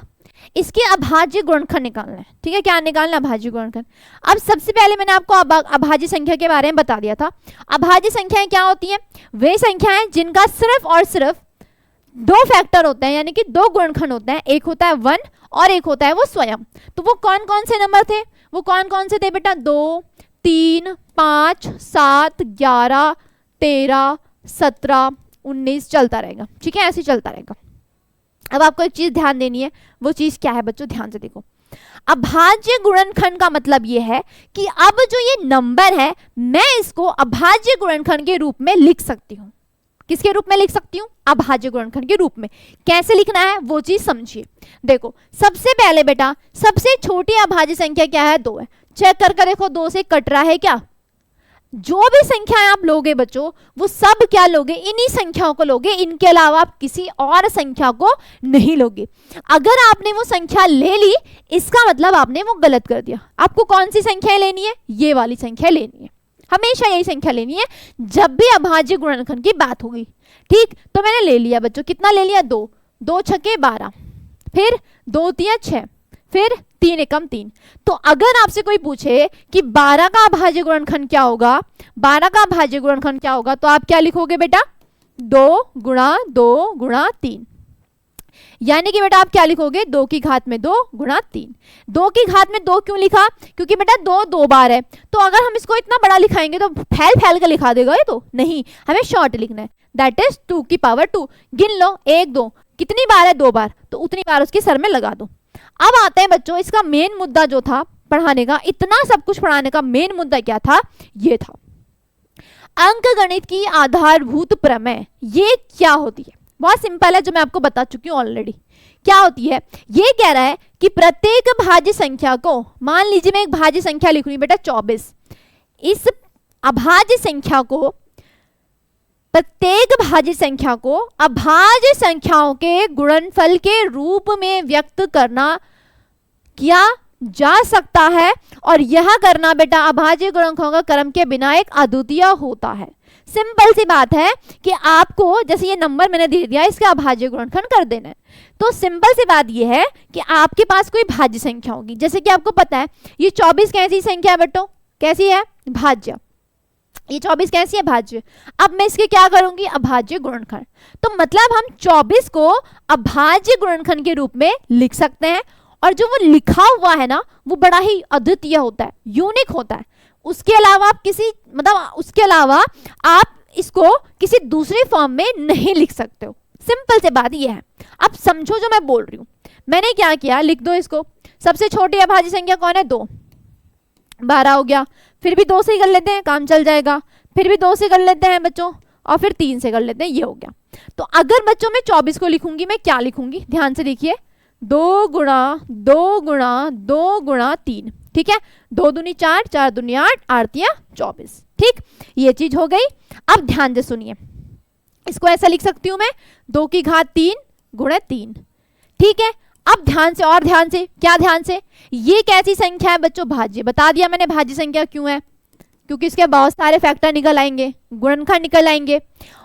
इसके अभाज्य गुणनखंड निकालना है, ठीक है। क्या निकालना, अभाज्य गुणनखंड। अब सबसे पहले मैंने आपको अभाज्य संख्या के बारे में बता दिया था। अभाज्य संख्याएं क्या होती हैं, वे संख्याएं जिनका सिर्फ और सिर्फ 2 फैक्टर होते हैं, यानी कि 2 गुणनखंड होते हैं, एक होता है 1 और एक होता है वो स्वयं। तो वो कौन कौन से नंबर थे, वो कौन कौन से थे बेटा, 2 3 5 7 11 13 17 19 चलता रहेगा, ठीक है, ऐसे चलता रहेगा। अब आपको एक चीज ध्यान देनी है, वो चीज क्या है बच्चों, ध्यान से देखो। अभाज्य गुणनखंड का मतलब ये है कि अब जो ये नंबर है मैं इसको अभाज्य गुणनखंड के रूप में लिख सकती हूँ। किसके रूप में लिख सकती हूँ, अभाज्य गुणनखंड के रूप में। कैसे लिखना है वो चीज समझिए। देखो सबसे पहले बेटा सबसे छोटी अभाज्य संख्या क्या है, 2 है। चेक करके देखो 2 से कट रहा है क्या, जो भी संख्याएं आप लोगे बच्चों वो सब क्या लोगे, इन्हीं संख्याओं को लोगे, इनके अलावा आप किसी और संख्या को नहीं लोगे। अगर आपने वो संख्या ले ली इसका मतलब आपने वो गलत कर दिया। आपको कौन सी संख्या लेनी है, ये वाली संख्या लेनी है, हमेशा यही संख्या लेनी है जब भी अभाज्य गुणनखंड की बात होगी, ठीक। तो मैंने ले लिया बच्चों, कितना ले लिया, 2 2 छके 12, फिर 2 3 6, फिर 3 एकम 3। तो अगर आपसे कोई पूछे कि 12 का अभाज्य गुणनखंड क्या होगा, 12 का अभाज्य गुणनखंड क्या होगा, तो आप क्या लिखोगे बेटा, 2 गुणा 2 गुणा 3, यानी कि बेटा आप क्या लिखोगे, 2 की घात में 2 गुणा 3। 2 की घात में 2 क्यों लिखा, क्योंकि बेटा 2 2 बार है, तो अगर हम इसको इतना बड़ा लिखाएंगे तो फैल फैल कर लिखा देगा ये, तो नहीं, हमें शॉर्ट लिखना है, दैट इज 2 की पावर 2। गिन लो 1 2, कितनी बार है, 2 बार, तो उतनी बार उसके सर में लगा दो। अब आते हैं बच्चों इसका मेन मुद्दा जो था पढ़ाने का, इतना सब कुछ पढ़ाने का मेन मुद्दा क्या था, ये था अंकगणित की आधारभूत प्रमेय। ये क्या होती है, बहुत सिंपल है, जो मैं आपको बता चुकी हूँ ऑलरेडी। क्या होती है, ये कह रहा है कि प्रत्येक भाज्य संख्या को, मान लीजिए मैं एक भाज्य संख्या लिख रही हूँ बेटा 24, इस अभाज्य संख्या को, प्रत्येक भाज्य संख्या को अभाज्य संख्याओं के गुणनफल के रूप में व्यक्त करना किया जा सकता है, और यह करना बेटा अभाज्य गुणनखंडों का क्रम के बिना एक अद्वितीय होता है। सिंपल सी बात है कि आपको जैसे ये नंबर मैंने दे दिया इसका अभाज्य गुणनखंड कर देना है। तो सिंपल सी बात ये है कि आपके पास कोई भाज्य संख्या होगी, जैसे कि आपको पता है ये 24 कैसी संख्या है बेटो, कैसी है, भाज्य। ये 24 कैसी है, भाज्य। अब मैं इसके क्या करूंगी, अभाज्य गुणनखंड। तो मतलब हम 24 को अभाज्य गुणनखंड के रूप में लिख सकते हैं, और जो वो लिखा हुआ है ना वो बड़ा ही अद्वितीय होता है, यूनिक होता है। उसके अलावा आप किसी उसके अलावा आप इसको किसी दूसरी फॉर्म में नहीं लिख सकते हो। सिंपल सी बात ये है। अब समझो जो मैं बोल रही हूँ, मैंने क्या किया, लिख दो इसको। सबसे छोटी अभाज्य संख्या कौन है, 2, 12 हो गया। फिर भी 2 से ही कर लेते हैं, काम चल जाएगा। फिर भी 2 से कर लेते हैं बच्चों, और फिर 3 से कर लेते हैं, ये हो गया। तो अगर बच्चों मैं 24 को लिखूंगी, मैं क्या लिखूंगी, ध्यान से देखिए, 2 गुणा 2 गुणा 2 गुणा 3, ठीक है। 2 दूनी 4, 4 दूनी 8, 8 या 24, ठीक। ये चीज हो गई। अब ध्यान से सुनिए, इसको ऐसा लिख सकती हूं मैं, 2 की घात 3 गुणा 3, ठीक है। अब ध्यान से, और ध्यान से, क्या ध्यान से, ये कैसी संख्या है बच्चों, भाज्य। बता दिया मैंने भाज्य संख्या क्यों है, क्योंकि इसके बहुत सारे फैक्टर निकल आएंगे, गुणनखंड निकल आएंगे।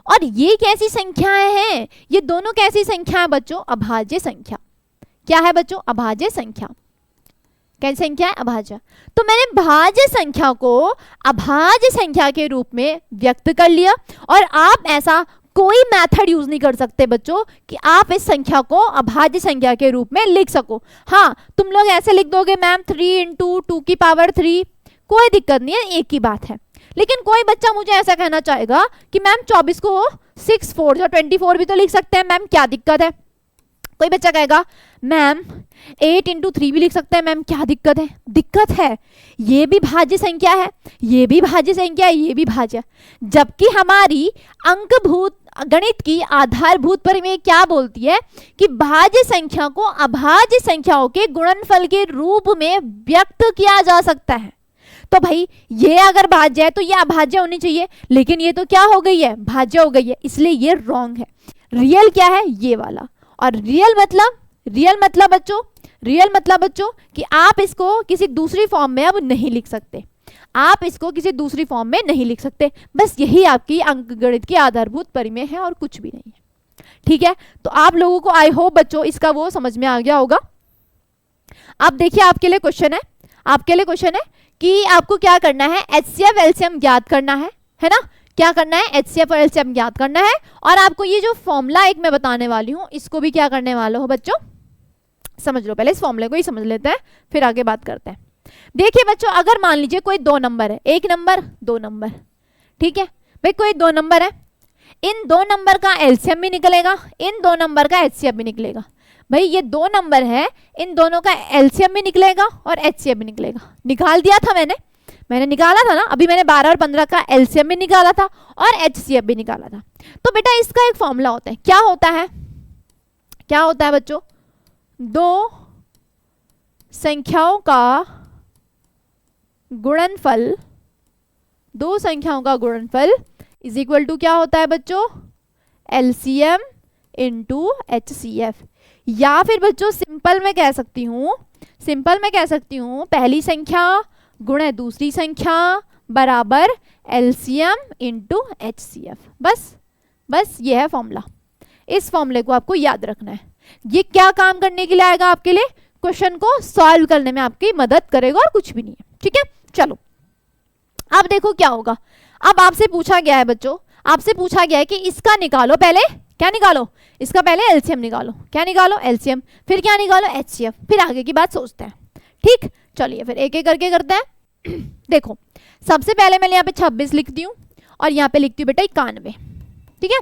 और ये कैसी संख्याएं हैं, ये दोनों कैसी संख्या है बच्चों, अभाज्य संख्या। क्या है बच्चों, अभाज्य संख्या। कैसी संख्या है, अभाज्य। तो मैंने भाज्य संख्या को अभाज्य संख्या के रूप में व्यक्त कर लिया। और आप ऐसा कोई मेथड यूज नहीं कर सकते बच्चों कि आप इस संख्या को अभाज्य संख्या के रूप में लिख सको। हाँ, तुम लोग ऐसे लिख दोगे मैम 3 × 2⁻3, कोई दिक्कत नहीं है, एक ही बात है। लेकिन कोई बच्चा मुझे ऐसा कहना चाहेगा कि मैम 24 को 6 4 24 भी तो लिख सकते हैं मैम, क्या दिक्कत है। कोई बच्चा कहेगा मैम 8 × 3 भी लिख सकते हैं मैम, क्या दिक्कत है। दिक्कत है, ये भी भाज्य संख्या है, ये भी भाज्य संख्या है, ये भी भाज्य। जबकि हमारी अंकभूत गणित की आधारभूत परिमेय क्या बोलती है कि भाज्य संख्या को अभाज्य संख्याओं के गुणनफल के रूप में व्यक्त किया जा सकता है। तो भाई ये अगर भाज्य है तो ये अभाज्य होनी चाहिए, लेकिन ये तो क्या हो गई है, भाज्य हो गई है, इसलिए ये रॉन्ग है। रियल क्या है, ये वाला। और रियल मतलब बच्चों कि आप इसको किसी दूसरी फॉर्म में अब नहीं लिख सकते, आप इसको किसी दूसरी फॉर्म में नहीं लिख सकते। बस यही आपकी अंकगणित की आधारभूत परिमेय है और कुछ भी नहीं है। ठीक है, तो आप लोगों को आई होप बच्चों इसका वो समझ में आ गया होगा। अब देखिए आपके लिए क्वेश्चन है कि आपको क्या करना है, HCF LCM ज्ञात करना है ना। क्या करना है, HCF और LCM ज्ञात करना है। और आपको ये जो फॉर्मूला एक मैं बताने वाली हूँ, इसको भी क्या करने वाले हो बच्चों, समझ लो। पहले इस फॉर्मूले को ही समझ लेते हैं, फिर आगे बात करते हैं। देखिए बच्चों, अगर मान लीजिए कोई 2 नंबर है, 1 नंबर 2 नंबर, ठीक है भाई, कोई 2 नंबर है, इन 2 नंबर का LCM भी निकलेगा, इन 2 नंबर का HCF भी निकलेगा। भाई ये 2 नंबर है, इन दोनों का LCM भी निकलेगा और HCF भी निकलेगा। निकाल दिया था मैंने निकाला था ना, अभी मैंने 12 और 15 का LCM भी निकाला था और HCF भी निकाला था। तो बेटा इसका एक फॉर्मूला होता है, क्या होता है बच्चों, 2 संख्याओं का गुणनफल, 2 संख्याओं का गुणनफल इज इक्वल टू क्या होता है बच्चों, LCM × HCF। या फिर बच्चों सिंपल में कह सकती हूँ पहली संख्या गुणे दूसरी संख्या बराबर LCM × HCF। बस ये है फॉर्मूला। इस फॉर्मूले को आपको याद रखना है। ये क्या काम करने के लिए आएगा आपके लिए, क्वेश्चन को सॉल्व करने में आपकी मदद करेगा और कुछ भी नहीं है। ठीक है, चलो अब देखो क्या होगा। अब आपसे पूछा गया है बच्चों, आपसे पूछा गया है कि इसका निकालो, पहले क्या निकालो, इसका पहले LCM निकालो। क्या निकालो, LCM, फिर क्या निकालो, HCF, फिर आगे की बात सोचते हैं। ठीक, चलिए फिर एक एक करके करते हैं। देखो सबसे पहले मैं यहाँ पे 26 लिखती हूँ और यहाँ पे लिखती हूँ बेटा 91। ठीक है,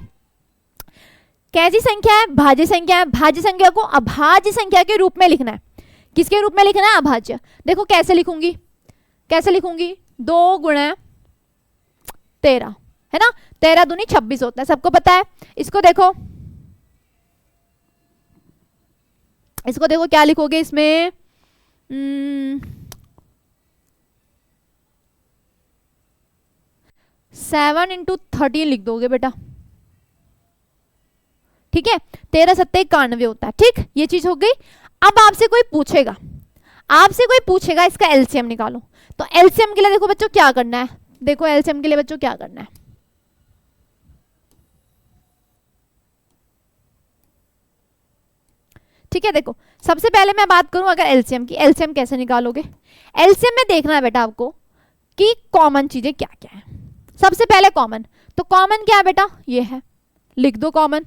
कैसी संख्या है, भाज्य संख्या है। भाज्य संख्या को अभाज्य संख्या के रूप में लिखना है। किसके रूप में लिखना है, अभाज्य। देखो कैसे लिखूंगी, 2 × 13 है ना, 13 दूनी 26 होता है, सबको पता है। इसको देखो क्या लिखोगे इसमें, 7 × 13 लिख दोगे बेटा। ठीक है, 13 7 91 होता है। ठीक, ये चीज हो गई। अब आपसे कोई पूछेगा इसका LCM निकालो। तो LCM के लिए देखो बच्चों क्या करना है, LCM के लिए बच्चों क्या करना है, ठीक है। देखो सबसे पहले मैं बात करूं अगर LCM की, LCM कैसे निकालोगे। LCM में देखना है बेटा आपको कि कॉमन चीजें क्या क्या है। सबसे पहले कॉमन, तो कॉमन क्या है बेटा, ये है, लिख दो कॉमन।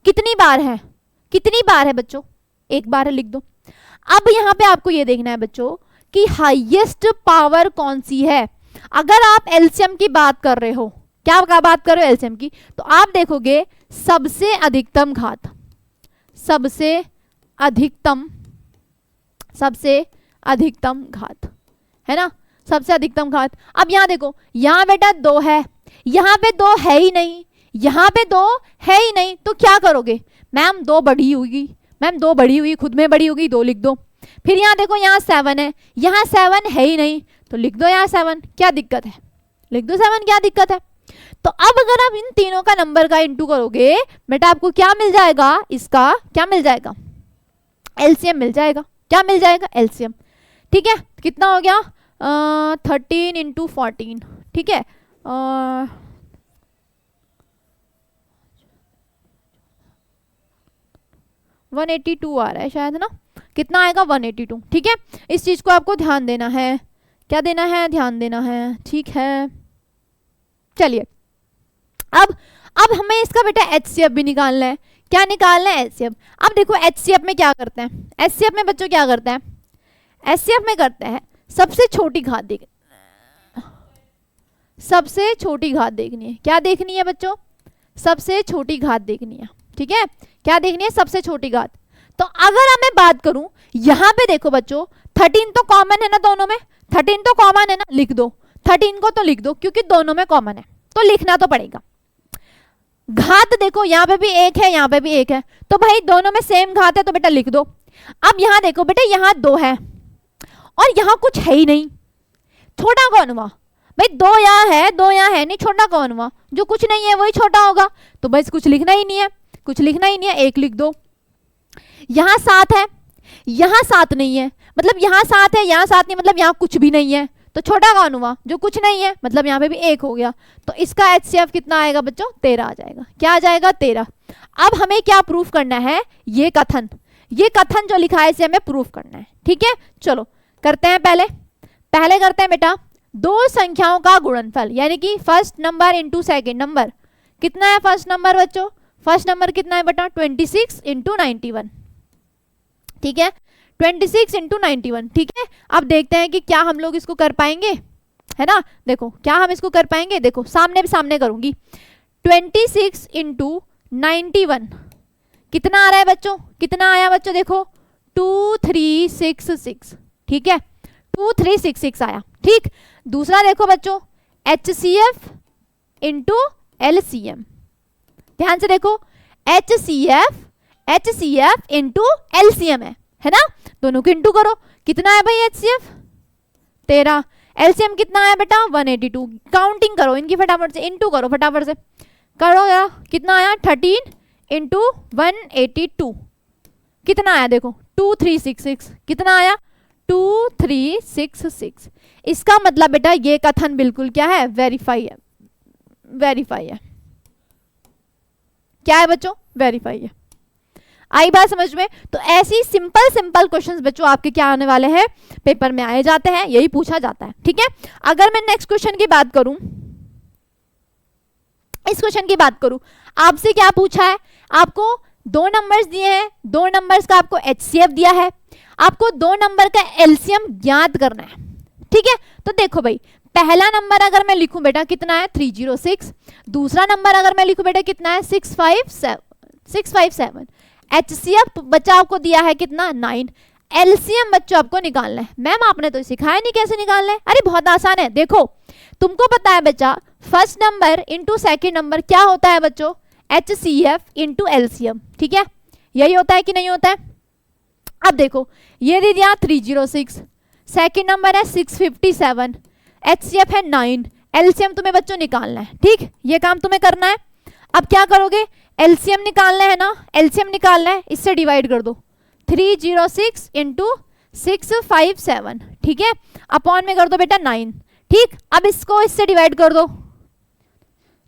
कितनी बार है बच्चों, एक बार है, लिख दो। अब यहाँ पे आपको ये देखना है बच्चों कि हाईएस्ट पावर कौन सी है। अगर आप LCM की बात कर रहे हो, क्या बात कर रहे हो LCM की, तो आप देखोगे सबसे अधिकतम घात, सबसे अधिकतम घात है ना, सबसे अधिकतम घात। अब यहाँ देखो, यहाँ बेटा 2 है, यहाँ पे 2 है ही नहीं, यहाँ पे 2 है ही नहीं, तो क्या करोगे, मैम 2 बढ़ी हुई, खुद में बढ़ी होगी, 2 लिख दो। फिर यहाँ देखो, यहाँ 7 है, यहाँ 7 है ही नहीं, तो लिख दो यहाँ 7, क्या दिक्कत है, लिख दो 7, क्या दिक्कत है। तो अब अगर आप इन तीनों का नंबर का इंटू करोगे बेटा, आपको क्या मिल जाएगा, इसका क्या मिल जाएगा, एलसीएम मिल जाएगा। क्या मिल जाएगा? एलसीएम। ठीक है, कितना हो गया? 13 इंटू 14, ठीक है, 182 आ रहा है शायद ना, कितना आएगा? 182। ठीक है, इस चीज को आपको ध्यान देना है। क्या देना है? ध्यान देना है। ठीक है, चलिए अब हमें इसका बेटा एचसीएफ भी निकालना है। क्या निकालना है? एचसीएफ। अब देखो एचसीएफ में क्या करते हैं, एचसीएफ में बच्चों क्या करते हैं? एचसीएफ में करते हैं सबसे छोटी घात देखनी, सबसे छोटी घात देखनी है। क्या देखनी है बच्चों? सबसे छोटी घात देखनी है। ठीक है, क्या देखनी है? सबसे छोटी घात। तो अगर मैं बात करूं यहां पे देखो बच्चों 13 तो कॉमन है ना दोनों में, 13 तो कॉमन है ना, लिख दो 13 को, तो लिख दो क्योंकि दोनों में कॉमन है तो लिखना तो पड़ेगा। घात देखो यहाँ पे भी एक है, यहाँ पे भी एक है, तो भाई दोनों में सेम घात है तो बेटा लिख दो। अब यहाँ देखो बेटा, यहाँ 2 है और यहाँ कुछ है ही नहीं, छोटा कौन हुआ भाई? 2 यहाँ है, 2 यहाँ है नहीं, छोटा कौन हुआ? जो कुछ नहीं है वही छोटा होगा। तो बस कुछ लिखना ही नहीं है, कुछ लिखना ही नहीं है, 1 लिख दो। यहाँ 7 है, यहाँ 7 नहीं है, मतलब यहाँ 7 है, यहाँ 7 नहीं, मतलब यहाँ कुछ भी नहीं है, तो छोटा कौन हुआ? जो कुछ नहीं है, मतलब यहाँ पे भी 1 हो गया। तो इसका एचसीएफ कितना आएगा बच्चों? 13 आ जाएगा। क्या आ जाएगा? 13। अब हमें क्या प्रूफ करना है? ये कथन जो लिखा है इसे हमें प्रूफ करना है। ठीक है, चलो करते हैं। पहले करते हैं बेटा दो संख्याओं का गुणनफल, यानी कि first number into second number. कितना है फर्स्ट नंबर बच्चों? फर्स्ट नंबर कितना है बेटा? 26 इंटू 91। ठीक है, 26 इंटू 91। ठीक है, अब देखते हैं कि क्या हम लोग इसको कर पाएंगे, है ना। देखो क्या हम इसको कर पाएंगे, देखो सामने करूंगी। 26 इंटू 91 कितना आ रहा है बच्चों? कितना आया बच्चों? देखो 2366। ठीक है, 2366 आया। ठीक, दूसरा देखो बच्चों HCF इंटू LCM। ध्यान से देखो, HCF इंटू LCM है ना, दोनों को इंटू करो। कितना है भाई HCF? 13। LCM कितना है बेटा? 182। काउंटिंग करो इनकी फटाफट से, इंटू करो फटाफट से, करो यार। कितना आया? 13 इंटू 182। कितना आया? देखो 2366। कितना आया? 2366। इसका मतलब बेटा ये कथन बिल्कुल क्या है? वेरीफाई है। वेरीफाई है। क्या है बच्चों? वेरीफाई है। आई बात समझ में? तो ऐसी सिंपल क्वेश्चंस बच्चों आपके क्या आने वाले हैं, पेपर में आए जाते हैं, यही पूछा जाता है। ठीक है, अगर मैं नेक्स्ट क्वेश्चन की बात करूं, इस क्वेश्चन की बात करूं, आपसे क्या पूछा है? आपको 2 नंबर्स दिए हैं, 2 नंबर्स का आपको HCF दिया है, आपको 2 नंबर का LCM ज्ञात करना है। ठीक है, तो देखो भाई, पहला नंबर अगर मैं लिखूं बेटा कितना है? 306। दूसरा नंबर अगर मैं लिखूं बेटा कितना है? 657। HCF बच्चा आपको दिया है कितना? 9। LCM बच्चों आपको निकालना है। मैम आपने तो सिखाया नहीं कैसे निकालना है। अरे बहुत आसान है, देखो तुमको पता है बच्चा, first number into second number क्या होता है बच्चों? HCF into LCM। ठीक है, यही होता है कि नहीं होता है? अब देखो ये दे दिया 306, सेकेंड नंबर है 657, HCF है 9, LCM तुम्हें बच्चों निकालना है। ठीक, ये काम तुम्हें करना है। अब क्या करोगे? LCM निकालना है ना, LCM निकालना है, इससे डिवाइड कर दो 306 इंटू 657। ठीक है, अपॉन में कर दो बेटा 9। ठीक, अब इसको इससे डिवाइड कर दो,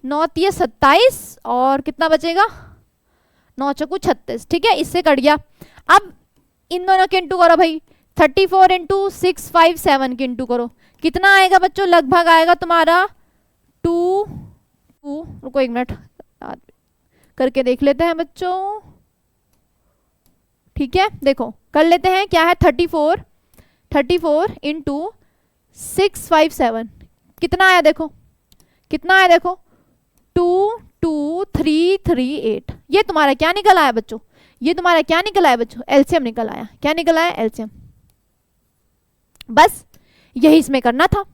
9 ये 27 और कितना बचेगा? 9 चौको 36। ठीक है, इससे कट गया। अब इन दोनों के इंटू करो भाई, 34 इंटू 657 के इंटू करो, कितना आएगा बच्चों? लगभग आएगा तुम्हारा 2। रुको एक मिनट करके देख लेते हैं बच्चों। ठीक है, देखो कर लेते हैं, क्या है? 34 इंटू 657 कितना आया? देखो कितना आया? देखो 22338। ये तुम्हारा क्या निकल आया बच्चों? ये तुम्हारा क्या निकल आया बच्चों? LCM निकल आया। क्या निकल आया? LCM। बस यही इसमें करना था,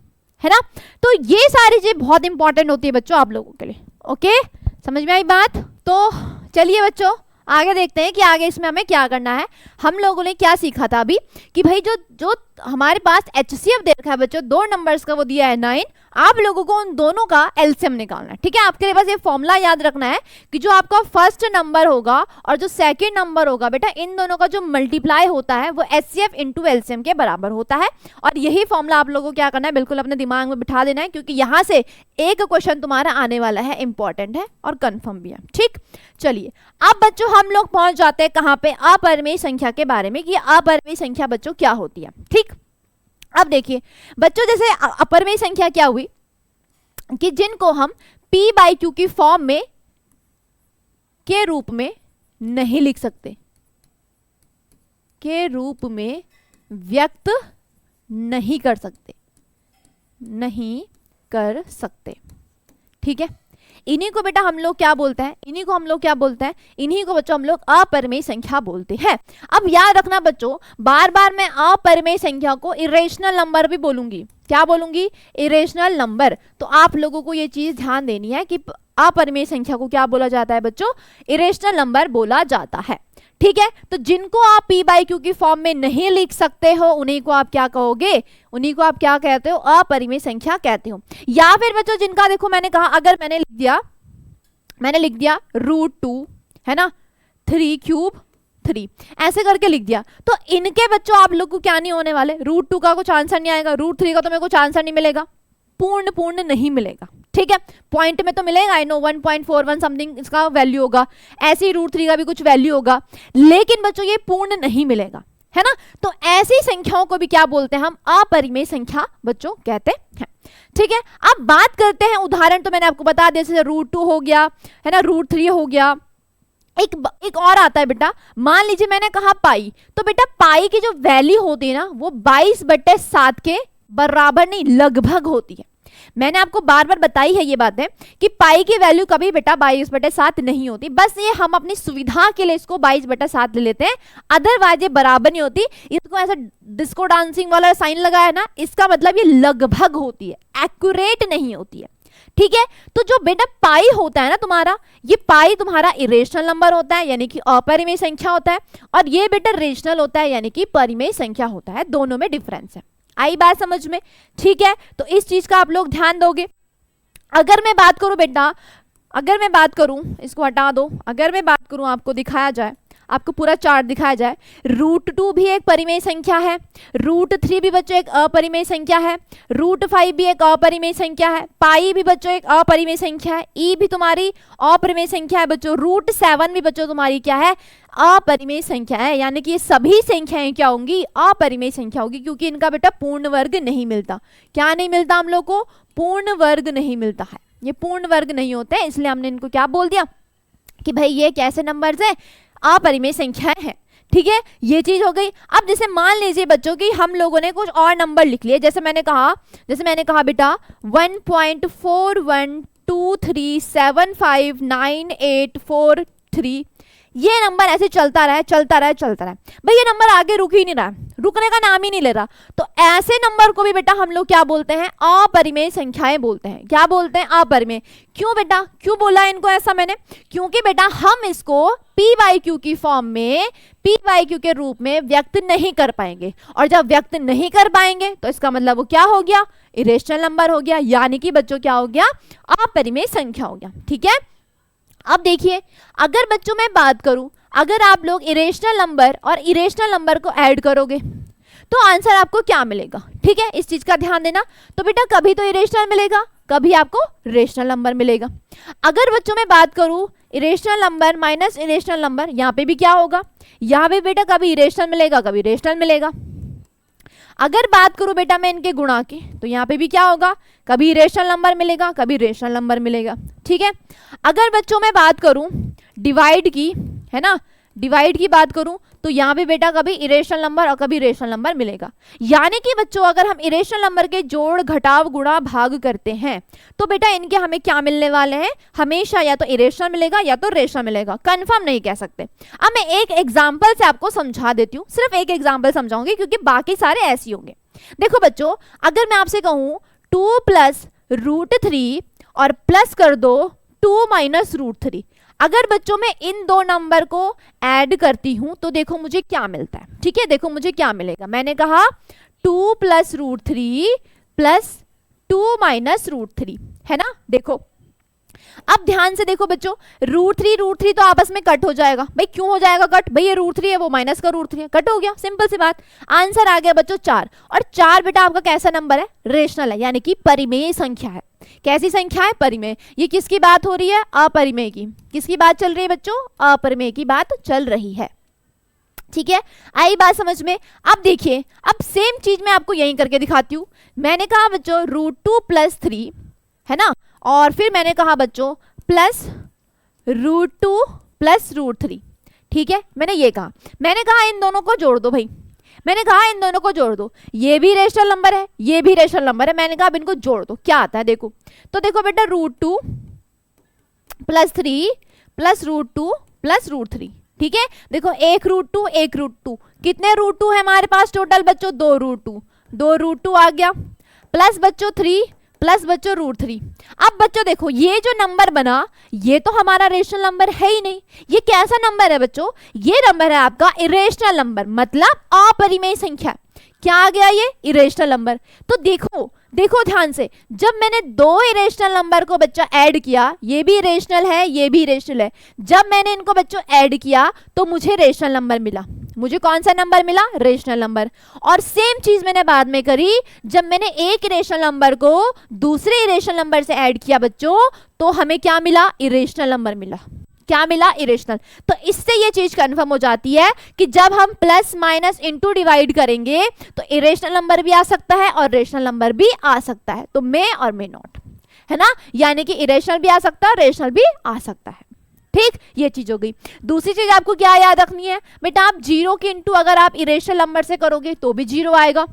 है ना। तो ये सारी चीज बहुत इंपॉर्टेंट होती है बच्चों आप लोगों के लिए। ओके, समझ में आई बात? तो चलिए बच्चों आगे देखते हैं कि आगे इसमें हमें क्या करना है। हम लोगों ने क्या सीखा था अभी कि भाई जो हमारे पास HCF दे रखा है बच्चों, 2 नंबर्स का वो दिया है 9, आप लोगों को उन दोनों का एलसीएम निकालना है। ठीक है, आपके पास ये फॉर्मूला याद रखना है कि जो आपका फर्स्ट नंबर होगा और जो सेकंड नंबर होगा बेटा, इन दोनों का जो मल्टीप्लाई होता है वो एचसीएफ इंटू एलसीएम के बराबर होता है। और यही फॉर्मूला आप लोगों को क्या करना है, बिल्कुल अपने दिमाग में बिठा देना है, क्योंकि यहाँ से एक क्वेश्चन तुम्हारा आने वाला है, इंपॉर्टेंट है और कंफर्म भी है। ठीक, चलिए अब बच्चों हम लोग पहुंच जाते हैं कहाँ पे, अपरिमेय संख्या के बारे में कि अपरिमेय संख्या बच्चों क्या होती है। ठीक, अब देखिए बच्चों, जैसे अपरिमेय संख्या क्या हुई कि जिनको हम p बाई क्यू की फॉर्म में के रूप में नहीं लिख सकते, के रूप में व्यक्त नहीं कर सकते, नहीं कर सकते। ठीक है, इन्हीं को बेटा हम लोग क्या बोलते हैं, इन्हीं को हम लोग क्या बोलते हैं, इन्हीं को बच्चों हम लोग अपरिमेय संख्या बोलते हैं। अब याद रखना बच्चों, बार बार मैं अपरिमेय संख्या को इरेशनल नंबर भी बोलूंगी। क्या बोलूंगी, इरेशनल नंबर। तो आप लोगों को ये चीज ध्यान देनी है कि अपरिमेय संख्या को क्या बोला जाता है बच्चों, इरेशनल नंबर बोला जाता है। ठीक है, तो जिनको आप p बाई क्यू की फॉर्म में नहीं लिख सकते हो उन्हीं को आप क्या कहोगे, उन्हीं को आप क्या कहते हो, अपरिमेय संख्या कहते हो। या फिर बच्चों जिनका देखो मैंने कहा, अगर मैंने लिख दिया √2 है ना, 3 क्यूब 3 ऐसे करके लिख दिया, तो इनके बच्चों आप लोग को क्या नहीं होने वाले, √2 का कुछ आंसर नहीं आएगा, √3 का तो मेरे को कुछ आंसर नहीं मिलेगा, पूर्ण नहीं मिलेगा। ठीक है, पॉइंट में तो मिलेगा, आई नो 1.41 समथिंग इसका वैल्यू होगा, ऐसे ही √3 का भी कुछ वैल्यू होगा, लेकिन बच्चों ये पूर्ण नहीं मिलेगा, है ना। तो ऐसी संख्याओं को भी क्या बोलते हैं हम, अपरिमेय संख्या बच्चों कहते हैं। ठीक है, अब बात करते हैं उदाहरण, तो मैंने आपको बता दिया, जैसे √2 हो गया है ना, √3 हो गया। एक और आता है बेटा, मान लीजिए मैंने कहा पाई, तो बेटा पाई की जो वैल्यू होती है ना वो 22/7 के बराबर नहीं, लगभग होती है। मैंने आपको बार बार बताई है ये बातें कि पाई की वैल्यू कभी बेटा 22/7 नहीं होती, बस ये हम अपनी सुविधा के लिए इसको 22/7 ले लेते हैं, अदरवाइज ये बराबर नहीं होती। इसको ऐसा डिस्को डांसिंग वाला साइन लगा है ना, इसका मतलब ये लगभग होती है, एक्यूरेट नहीं होती है। ठीक है, तो जो बेटा पाई होता है ना तुम्हारा, ये पाई तुम्हारा इरेशनल नंबर होता है यानी कि अपरिमेय संख्या होता है, और ये बेटा रेशनल होता है यानी कि परिमेय संख्या होता है, दोनों में डिफरेंस है। आई बात समझ में। ठीक है, तो इस चीज का आप लोग ध्यान दोगे। अगर मैं बात करूं बेटा, अगर मैं बात करूं, इसको हटा दो, अगर मैं बात करूं आपको दिखाया जाए, आपको पूरा चार्ट दिखाया जाए, √2 भी एक परिमेय संख्या है, √3 भी बच्चों एक अपरिमेय संख्या है, √5 भी एक अपरिमेय संख्या है, पाई भी बच्चों एक अपरिमेय संख्या है, ई भी तुम्हारी अपरिमेय संख्या है बच्चों, √7 भी बच्चों तुम्हारी क्या है, अपरिमेय संख्या है। यानी कि ये सभी संख्याएं क्या होंगी, अपरिमेय संख्या होगी, क्योंकि इनका बेटा पूर्ण वर्ग नहीं मिलता। क्या नहीं मिलता, हम लोग को पूर्ण वर्ग नहीं मिलता है, ये पूर्ण वर्ग नहीं होते हैं, इसलिए हमने इनको क्या बोल दिया कि भाई ये कैसे नंबर्स हैं, अपरिमेय संख्याएं हैं। ठीक है, ये चीज हो गई। अब जैसे मान लीजिए बच्चों कि हम लोगों ने कुछ और नंबर लिख लिए, जैसे मैंने कहा बेटा 1.4123759843, ये नंबर ऐसे चलता रहा भाई, ये नंबर आगे रुक ही नहीं रहा, रुकने का नाम ही नहीं ले रहा। तो ऐसे नंबर को भी बेटा हम लोग क्या बोलते हैं, अपरिमेय संख्याएं बोलते हैं। क्या बोलते हैं, अपरिमेय। क्यों बेटा, क्यों बोला इनको ऐसा मैंने, क्योंकि बेटा हम इसको p बाई क्यू की फॉर्म में, p बाई क्यू के रूप में व्यक्त नहीं कर पाएंगे, और जब व्यक्त नहीं कर पाएंगे तो इसका मतलब वो क्या हो गया, इरेशनल नंबर हो गया, यानी कि बच्चों क्या हो गया, अपरिमेय संख्या हो गया। ठीक है, अब देखिए अगर बच्चों मैं बात करूं, अगर आप लोग इरेशनल नंबर और इरेशनल नंबर को ऐड करोगे तो आंसर आपको क्या मिलेगा। ठीक है, इस चीज का ध्यान देना। तो बेटा कभी तो इरेशनल मिलेगा, कभी आपको रेशनल नंबर मिलेगा। अगर बच्चों मैं बात करूं irrational number minus irrational number, यहाँ पे भी क्या होगा, यहाँ पे बेटा कभी इरेशनल मिलेगा, कभी रेशनल मिलेगा। अगर बात करूं बेटा मैं इनके गुणा की, तो यहाँ पे भी क्या होगा, कभी रेशनल नंबर मिलेगा, कभी रेशनल नंबर मिलेगा। ठीक है, अगर बच्चों मैं बात करूं डिवाइड की, है ना, डिवाइड की बात करूं, तो यहाँ पे बेटा कभी इरेशनल नंबर और कभी रेशनल नंबर मिलेगा। यानी कि बच्चों अगर हम इरेशनल नंबर के जोड़ घटाव गुणा भाग करते हैं तो बेटा इनके हमें क्या मिलने वाले हैं, हमेशा या तो इरेशनल मिलेगा या तो रेशनल मिलेगा, कंफर्म नहीं कह सकते। अब मैं एक एग्जाम्पल से आपको समझा देती हूँ, सिर्फ एक एग्जाम्पल समझाऊंगी क्योंकि बाकी सारे ऐसे होंगे। देखो बच्चों, अगर मैं आपसे कहूँ 2 + √3 और प्लस कर दो 2 - √3, अगर बच्चों मैं इन दो नंबर को ऐड करती हूं तो देखो मुझे क्या मिलता है। ठीक है, देखो मुझे क्या मिलेगा, मैंने कहा 2 + √3 + 2 माइनस √3, है ना। देखो अब ध्यान से देखो बच्चों, √3 तो आपस में कट हो जाएगा। भाई क्यों हो जाएगा कट? भाई ये √3 है, वो माइनस का √3 है, कट हो गया, सिंपल सी बात। आंसर आ गया बच्चों 4। और 4 बेटा आपका कैसा नंबर है? रेशनल है, यानी कि परिमेय संख्या है। कैसी संख्या है? परिमेय। ये किसकी बात हो रही है? अपरिमेय की। किसकी बात चल रही है बच्चों? अपरिमेय की बात चल रही है। ठीक है, आई बात समझ में। अब देखिए, अब सेम चीज मैं आपको यहीं करके दिखाती हूँ। मैंने कहा बच्चों √2 + 3, है ना, और फिर मैंने कहा बच्चों प्लस √2 + √3। ठीक है, मैंने ये कहा, मैंने कहा इन दोनों को जोड़ दो भाई, मैंने कहा इन दोनों को जोड़ दो। ये भी रेशनल नंबर है, ये भी रेशनल नंबर है, मैंने कहा अब इनको जोड़ दो। क्या आता है देखो, तो देखो बेटा √2 + 3 + √2 + √3। ठीक है, देखो एक √2 एक √2, कितने √2 है हमारे पास टोटल बच्चों? 2 √2, 2 √2 आ गया, प्लस बच्चों 3 प्लस बच्चों √3। अब बच्चों देखो ये जो नंबर बना, ये तो हमारा रेशनल नंबर है ही नहीं। ये कैसा नंबर है बच्चों? ये नंबर है आपका इरेशनल नंबर, मतलब अपरिमेय संख्या। क्या आ गया? ये इरेशनल नंबर। तो देखो देखो ध्यान से, जब मैंने 2 इरेशनल नंबर को बच्चा ऐड किया, ये भी इरेशनल है, ये भी इरेशनल है, जब मैंने इनको बच्चों ऐड किया तो मुझे रेशनल नंबर मिला। मुझे कौन सा नंबर मिला? Rational number. और सेम चीज मैंने बाद में करी, जब मैंने एक इरेशनल नंबर को दूसरे इरेशनल नंबर से ऐड किया बच्चों, तो हमें क्या मिला? इरेशनल नंबर मिला। क्या मिला? इरेशनल। तो इससे ये चीज कंफर्म हो जाती है कि जब हम प्लस माइनस इंटू डिवाइड करेंगे तो इरेशनल नंबर भी आ सकता है और रेशनल नंबर भी आ सकता है। तो मे और मे नॉट, है ना, यानी कि इरेशनल भी आ सकता है, रेशनल भी आ सकता है। ठीक, ये चीज हो गई। दूसरी चीज आपको क्या याद रखनी है बेटा? आप 0 के इंटू अगर आप इरेशनल नंबर से करोगे तो भी 0 आएगा,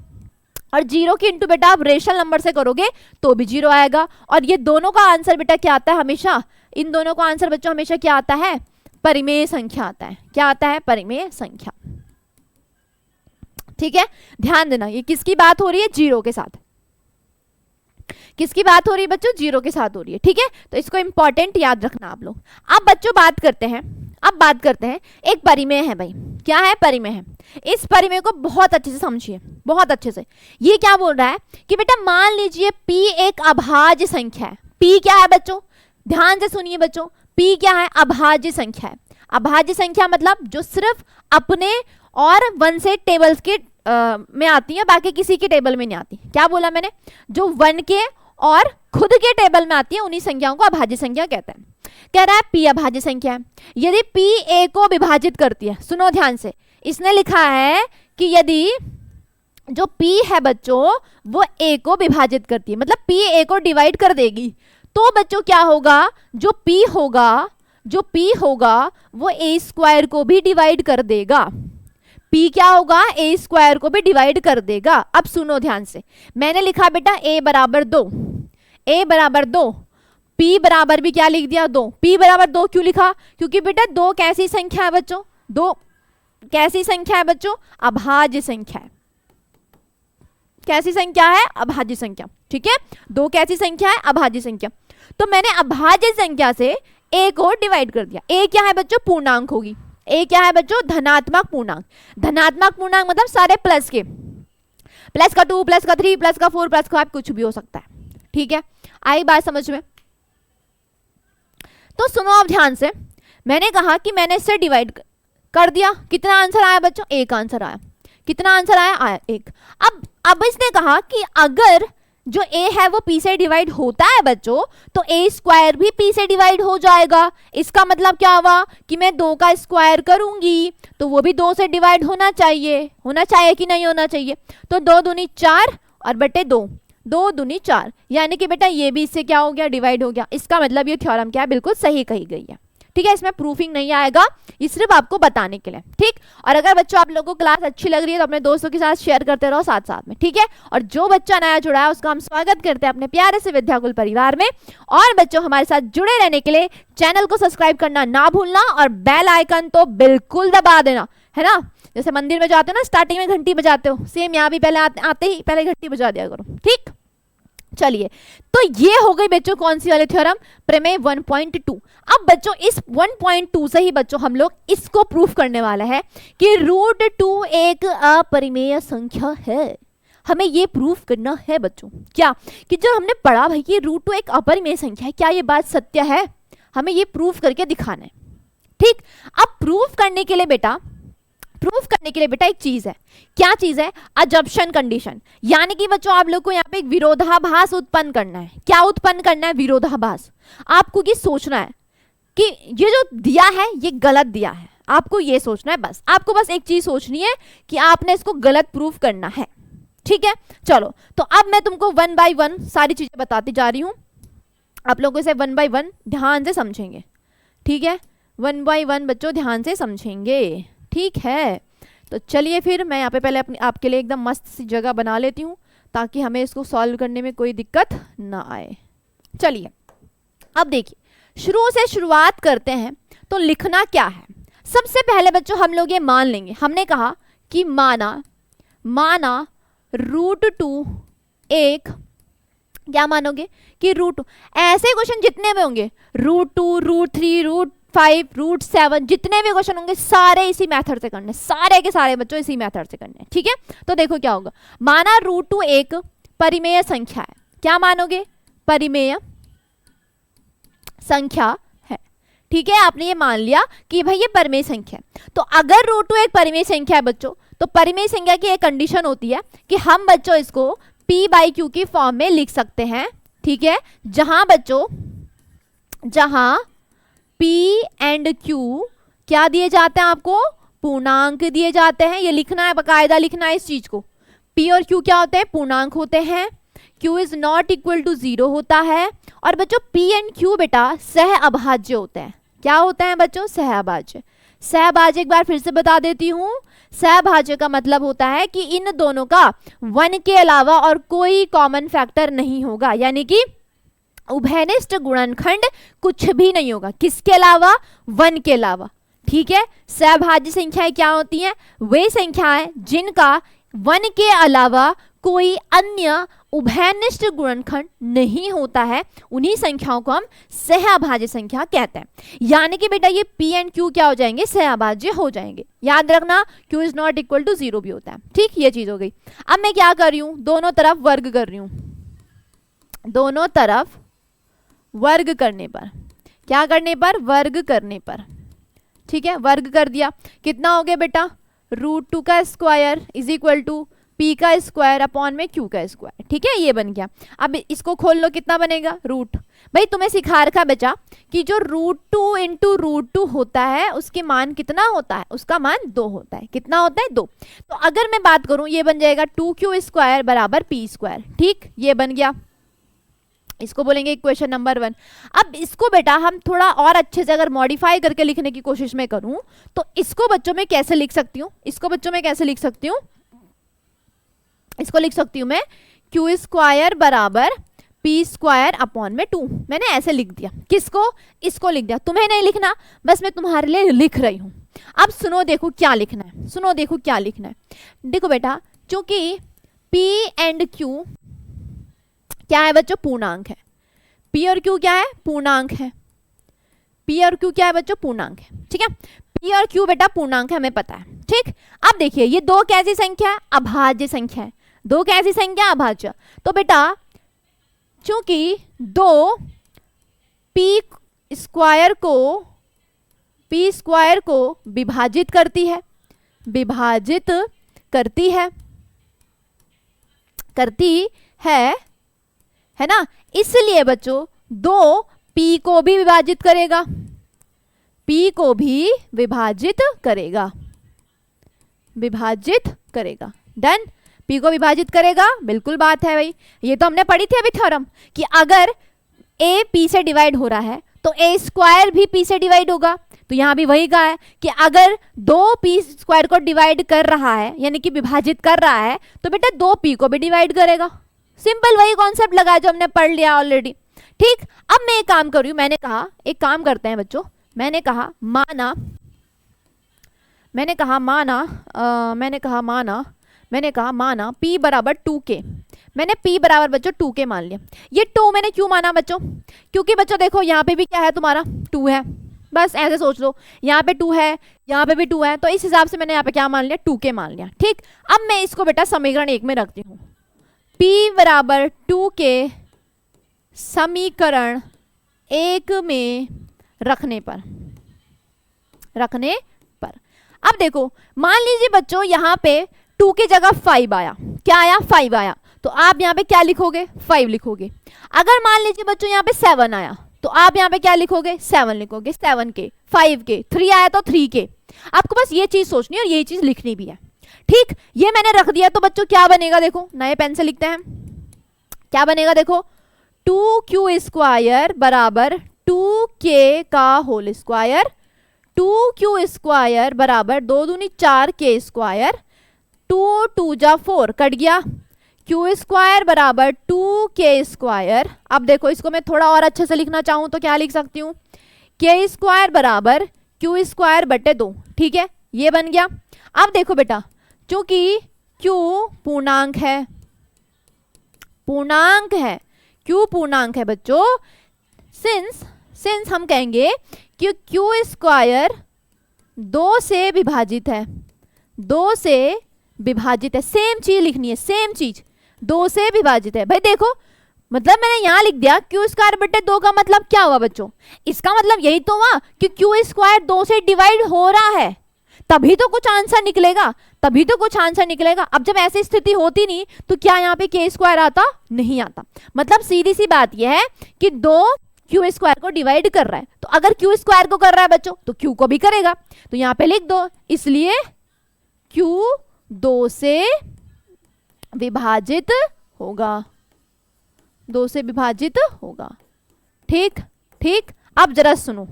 और 0 के इंटू बेटा आप रेशनल नंबर से करोगे तो भी 0 आएगा। और ये दोनों का आंसर बेटा क्या आता है हमेशा? इन दोनों का आंसर बच्चों हमेशा क्या आता है? परिमेय संख्या आता है। क्या आता है? परिमेय संख्या। ठीक है, ध्यान देना, ये किसकी बात हो रही है? 0 के साथ। किसकी बात हो रही है बच्चों? 0 के साथ हो रही है। ठीक है, तो इसको इंपॉर्टेंट याद रखना आप लोग। अब बच्चों बात करते हैं, अब बात करते हैं, एक परिमेय है भाई। क्या है? परिमेय है। इस परिमेय को बहुत अच्छे से समझिए, बहुत अच्छे से। ये क्या बोल रहा है कि बेटा मान लीजिए P एक अभाज्य संख्या है। P क्या है बच्चों? ध्यान से सुनिए बच्चों, P क्या है? अभाज्य संख्या है। अभाज्य संख्या मतलब जो सिर्फ अपने और 1 से टेबल्स के में आती है, बाकी किसी के टेबल में नहीं आती। क्या बोला मैंने? जो 1 के और खुद के टेबल में आती है उन्हीं संख्याओं को अभाज्य संख्या कहते हैं। कह रहा है P अभाज्य संख्या है। यदि P A को विभाजित करती है, सुनो ध्यान से, इसने लिखा है कि यदि जो P है बच्चों वो A को विभाजित करती है, मतलब P A को डिवाइड कर देगी, तो बच्चों क्या होगा? जो P होगा, जो P होगा वो A² को भी डिवाइड कर देगा। P क्या होगा? A² को भी डिवाइड कर देगा। अब सुनो ध्यान से, मैंने लिखा बेटा A बराबर 2, A बराबर 2, P बराबर भी क्या लिख दिया? 2। P बराबर 2 क्यों लिखा? क्योंकि बेटा 2 कैसी संख्या है बच्चों? 2 कैसी संख्या है बच्चों? अभाज्य संख्या है। कैसी संख्या है? अभाज्य संख्या। ठीक है, 2 कैसी संख्या है? अभाज्य संख्या। तो मैंने अभाज्य संख्या से A को डिवाइड कर दिया। A क्या है बच्चों? पूर्णांक होगी। A क्या है बच्चों? धनात्मक पूर्णांक। धनात्मक पूर्णांक मतलब सारे प्लस के, प्लस का 2 प्लस का 3 प्लस का 4 प्लस का 5 कुछ भी हो सकता है। ठीक है, आई बात समझ में? तो सुनो अब ध्यान से, मैंने कहा कि मैंने इससे डिवाइड कर दिया। कितना आंसर आया बच्चों? 1 आंसर आया। कितना आंसर आया? आया 1। अब इसने कहा कि अगर जो A है वो P से डिवाइड होता है बच्चों, तो A² भी P से डिवाइड हो जाएगा। इसका मतलब क्या हुआ कि मैं 2 का स्क्वायर करूंगी तो वो भी 2 से डिवाइड होना चाहिए। होना चाहिए कि नहीं होना चाहिए? तो 2 दूनी 4 और बटे 2, 2 दूनी 4, यानी कि बेटा ये भी इससे क्या हो गया? डिवाइड हो गया। इसका मतलब ये थ्योरम क्या है? बिल्कुल सही कही गई है। ठीक है, इसमें प्रूफिंग नहीं आएगा, ये सिर्फ आपको बताने के लिए। ठीक, और अगर बच्चों आप लोगों को क्लास अच्छी लग रही है तो अपने दोस्तों के साथ शेयर करते रहो साथ साथ में। ठीक है, और जो बच्चा नया जुड़ा है उसका हम स्वागत करते हैं अपने प्यारे से विद्याकुल परिवार में। और बच्चों हमारे साथ जुड़े रहने के लिए चैनल को सब्सक्राइब करना ना भूलना और बेल आइकन तो बिल्कुल दबा देना, है ना। जैसे मंदिर में जाते हो ना, स्टार्टिंग में घंटी बजाते हो, सेम यहाँ भी पहले आते ही पहले घंटी बजा दिया करो। ठीक, चलिए, तो ये हो गई बच्चों कौन सी वाले थ्योरम? प्रमेय 1.2। अब बच्चों इस 1.2 से ही बच्चों हम लोग इसको प्रूफ करने वाला है कि √2 एक अपरिमेय संख्या है। हमें ये प्रूफ करना है बच्चों, क्या कि जो हमने पढ़ा भाई कि √2 एक अपरिमेय संख्या है, क्या ये बात सत्य है? हमें ये प्रूफ करके दिखाना है। ठीक, अब प्रूफ करने के लिए बेटा एक चीज है, क्या चीज है? अजम्पशन कंडीशन, यानी कि बच्चों आप लोग को यहाँ पे एक विरोधाभास उत्पन्न करना है। क्या उत्पन्न करना है? विरोधाभास। आपको ये सोचना है कि ये जो दिया है ये गलत दिया है, आपको ये सोचना है बस। आपको बस एक चीज सोचनी है कि आपने इसको गलत प्रूफ करना है। ठीक है, चलो तो अब मैं तुमको 1 बाय 1 सारी चीजें बताती जा रही हूँ, आप लोगों से 1 बाय 1 ध्यान से समझेंगे। ठीक है, 1 बाय 1 बच्चों ध्यान से समझेंगे। ठीक है, तो चलिए फिर मैं यहाँ पे पहले अपनी आपके लिए एकदम मस्त सी जगह बना लेती हूँ ताकि हमें इसको सॉल्व करने में कोई दिक्कत ना आए। चलिए अब देखिए, शुरू से शुरुआत करते हैं। तो लिखना क्या है? सबसे पहले बच्चों हम लोग ये मान लेंगे, हमने कहा कि माना √2 एक, क्या मानोगे कि √2, ऐसे क्वेश्चन जितने भी होंगे √2 √3 √5 √7 जितने भी क्वेश्चन होंगे सारे इसी मेथड से करने, सारे के सारे बच्चों इसी मेथड से करने। ठीक है, तो देखो क्या होगा, माना √2 एक परिमेय संख्या है। क्या मानोगे? परिमेय संख्या है। ठीक है, आपने ये मान लिया कि भाई ये परिमेय संख्या है। तो अगर √2 एक परिमेय संख्या है बच्चों, तो परिमेय संख्या की एक कंडीशन होती है कि हम बच्चों इसको p/q की फॉर्म में लिख सकते हैं। ठीक है, जहां p एंड q क्या दिए जाते हैं? आपको पूर्णांक दिए जाते हैं। ये लिखना है, बकायदा लिखना है इस चीज को। p और q क्या होते हैं? पूर्णांक होते हैं। q is not equal to 0 होता है। और बच्चों p एंड q बेटा सह अभाज्य होते हैं। क्या होते हैं बच्चों? सह अभाज्य। सहभाज्य एक बार फिर से बता देती हूँ, सहभाज्य का मतलब होता है कि इन दोनों का 1 के अलावा और कोई कॉमन फैक्टर नहीं होगा, यानी कि उभयनिष्ठ गुणनखंड कुछ भी नहीं होगा। किसके अलावा? 1 के अलावा। ठीक है, सहभाज्य संख्याएं क्या होती हैं? वे संख्याएं जिनका 1 के अलावा कोई अन्य उभयनिष्ठ गुणनखंड नहीं होता है, उन्हीं संख्याओं को हम सहअभाज्य संख्या कहते हैं। यानी कि बेटा ये p एंड q क्या हो जाएंगे? सहअभाज्य हो जाएंगे। याद रखना q is not equal to 0 भी होता है। ठीक, ये चीज हो गई। अब मैं क्या कर रही हूं? दोनों तरफ वर्ग कर रही हूं। दोनों तरफ वर्ग करने पर, क्या करने पर? वर्ग करने पर। ठीक है, वर्ग कर दिया। कितना हो गया बेटा? √2 का square is equal to p का स्क्वायर अपॉन में q का स्क्वायर। ठीक है, ये बन गया। अब इसको खोल लो, कितना बनेगा? रूट। भाई तुम्हें सिखा रखा बच्चा कि जो √2 इंटू √2 होता है उसके मान कितना होता है? उसका मान 2 होता है। कितना होता है? 2। तो अगर मैं बात करूं, ये बन जाएगा 2q स्क्वायर बराबर p स्क्वायर। ठीक, ये बन गया। इसको बोलेंगे इक्वेशन नंबर 1। अब इसको बेटा हम थोड़ा और अच्छे से अगर मॉडिफाई करके लिखने की कोशिश में करूं तो इसको बच्चों में कैसे लिख सकती हूँ? इसको बच्चों में कैसे लिख सकती हूँ? इसको लिख सकती हूँ मैं q स्क्वायर बराबर p स्क्वायर अपॉन में 2। मैंने ऐसे लिख दिया। किसको? इसको लिख दिया। तुम्हें नहीं लिखना, बस मैं तुम्हारे लिए लिख रही हूँ। अब सुनो, देखो क्या लिखना है। सुनो, देखो क्या लिखना है। देखो बेटा, चूंकि p एंड q क्या है बच्चों? पूर्णांक है। p और q क्या है? पूर्णांक है। p और q क्या है बच्चों? पूर्णांक है। ठीक है, p और q बेटा पूर्णांक है, हमें पता है। ठीक, अब देखिए ये दो कैसी संख्या है? अभाज्य संख्या है। दो कैसी संख्या? अभाज्य। तो बेटा चूंकि 2 p स्क्वायर को विभाजित करती है, विभाजित करती है ना, इसलिए बच्चों 2 p को भी विभाजित करेगा, p को भी विभाजित करेगा, विभाजित करेगा। डन, p को विभाजित करेगा, बिल्कुल बात है भाई। ये तो हमने पढ़ी थी अभी थ्योरम कि अगर a p से डिवाइड हो रहा है तो a स्क्वायर भी p से डिवाइड होगा। तो यहां भी वही कहा है कि अगर 2p स्क्वायर को डिवाइड कर रहा है यानी कि विभाजित कर रहा है तो बेटा 2p को भी डिवाइड करेगा। सिंपल वही कॉन्सेप्ट लगा जो हमने पढ़ लिया ऑलरेडी। ठीक, अब मैं एक काम कर रही हूं, मैंने कहा एक काम करते हैं बच्चों, मैंने कहा माना p बराबर 2k। मैंने p बराबर बच्चों 2k मान लिया। ये 2 मैंने क्यों माना बच्चों? क्योंकि बच्चों देखो यहाँ पे भी क्या है तुम्हारा? 2 है। बस ऐसे सोच लो, यहाँ पे 2 है, यहाँ पे भी 2 है, तो इस हिसाब से मैंने यहाँ पे क्या मान लिया? 2k मान लिया। ठीक, अब मैं इसको बेटा समीकरण 1 में रखती हूँ। p बराबर 2 के समीकरण 1 में रखने पर अब देखो, मान लीजिए बच्चों यहाँ पे 2 की जगह 5 आया। क्या आया? 5 आया। तो आप यहाँ पे क्या लिखोगे? 5 लिखोगे। अगर मान लीजिए बच्चों यहाँ पे 7 आया तो आप यहाँ पे क्या लिखोगे? 7 लिखोगे। 7 के, 5 के, 3 आया तो 3 के। आपको बस ये चीज सोचनी है और ये चीज लिखनी भी है। ठीक, ये मैंने रख दिया तो बच्चों क्या बनेगा? देखो, नए पेन से लिखते हैं। क्या बनेगा? देखो, 2q स्क्वायर बराबर 2k का होल स्क्वायर, 2q स्क्वायर बराबर 2 दूनी 4k स्क्वायर, 2 2 जा 4 कट गया, q स्क्वायर बराबर 2k स्क्वायर। अब देखो, इसको मैं थोड़ा और अच्छे से लिखना चाहूं तो क्या लिख सकती हूँ? k स्क्वायर बराबर q स्क्वायर बटे 2। ठीक है, ये बन गया। अब देखो बेटा, चूंकि q पूर्णांक है, q पूर्णांक है बच्चों, सिंस हम कहेंगे कि q स्क्वायर 2 से विभाजित है, 2 से विभाजित है। सेम चीज लिखनी है, सेम चीज, 2 से विभाजित है। भाई देखो, मतलब मैंने यहां लिख दिया q स्क्वायर बटे 2 का मतलब क्या हुआ बच्चों? इसका मतलब यही तो हुआ कि q स्क्वायर 2 से डिवाइड हो रहा है, तभी तो कुछ आंसर निकलेगा, तभी तो कुछ आंसर निकलेगा। अब जब ऐसी स्थिति होती नहीं तो क्या यहाँ पे k स्क्वायर आता? नहीं आता। मतलब सीधी सी बात यह है कि 2 q स्क्वायर को डिवाइड कर रहा है, तो अगर q स्क्वायर को कर रहा है बच्चों तो q को भी करेगा, तो यहाँ पे लिख दो, इसलिए q 2 से विभाजित होगा, 2 से विभाजित होगा। ठीक ठीक, अब जरा सुनो,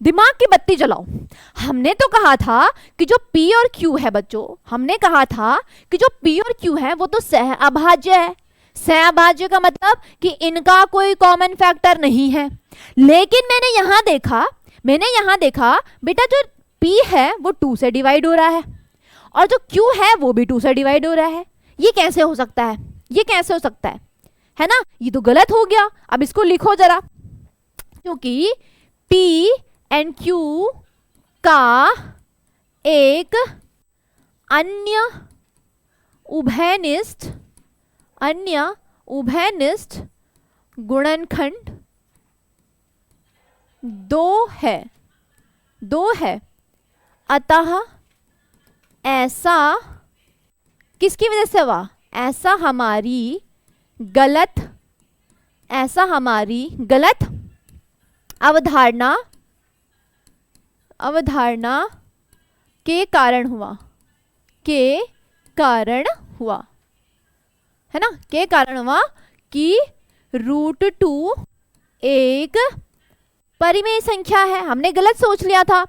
दिमाग की बत्ती जलाओ। हमने तो कहा था कि जो p और q है बच्चों, हमने कहा था कि जो p और q है वो तो सहअभाज्य है। सहअभाज्य का मतलब कि इनका कोई कॉमन फैक्टर नहीं है। लेकिन मैंने यहां देखा बेटा, जो p है वो 2 से डिवाइड हो रहा है और जो q है वो भी 2 से डिवाइड हो रहा है। ये कैसे हो सकता है? ये कैसे हो सकता है ना? ये तो गलत हो गया। अब इसको लिखो जरा, क्योंकि p एंड q का एक अन्य उभयनिष्ठ गुणनखंड 2 है। अतः ऐसा किसकी वजह से हुआ? ऐसा हमारी गलत अवधारणा के कारण हुआ, है ना? के कारण हुआ कि √2 एक परिमेय संख्या है। हमने गलत सोच लिया था,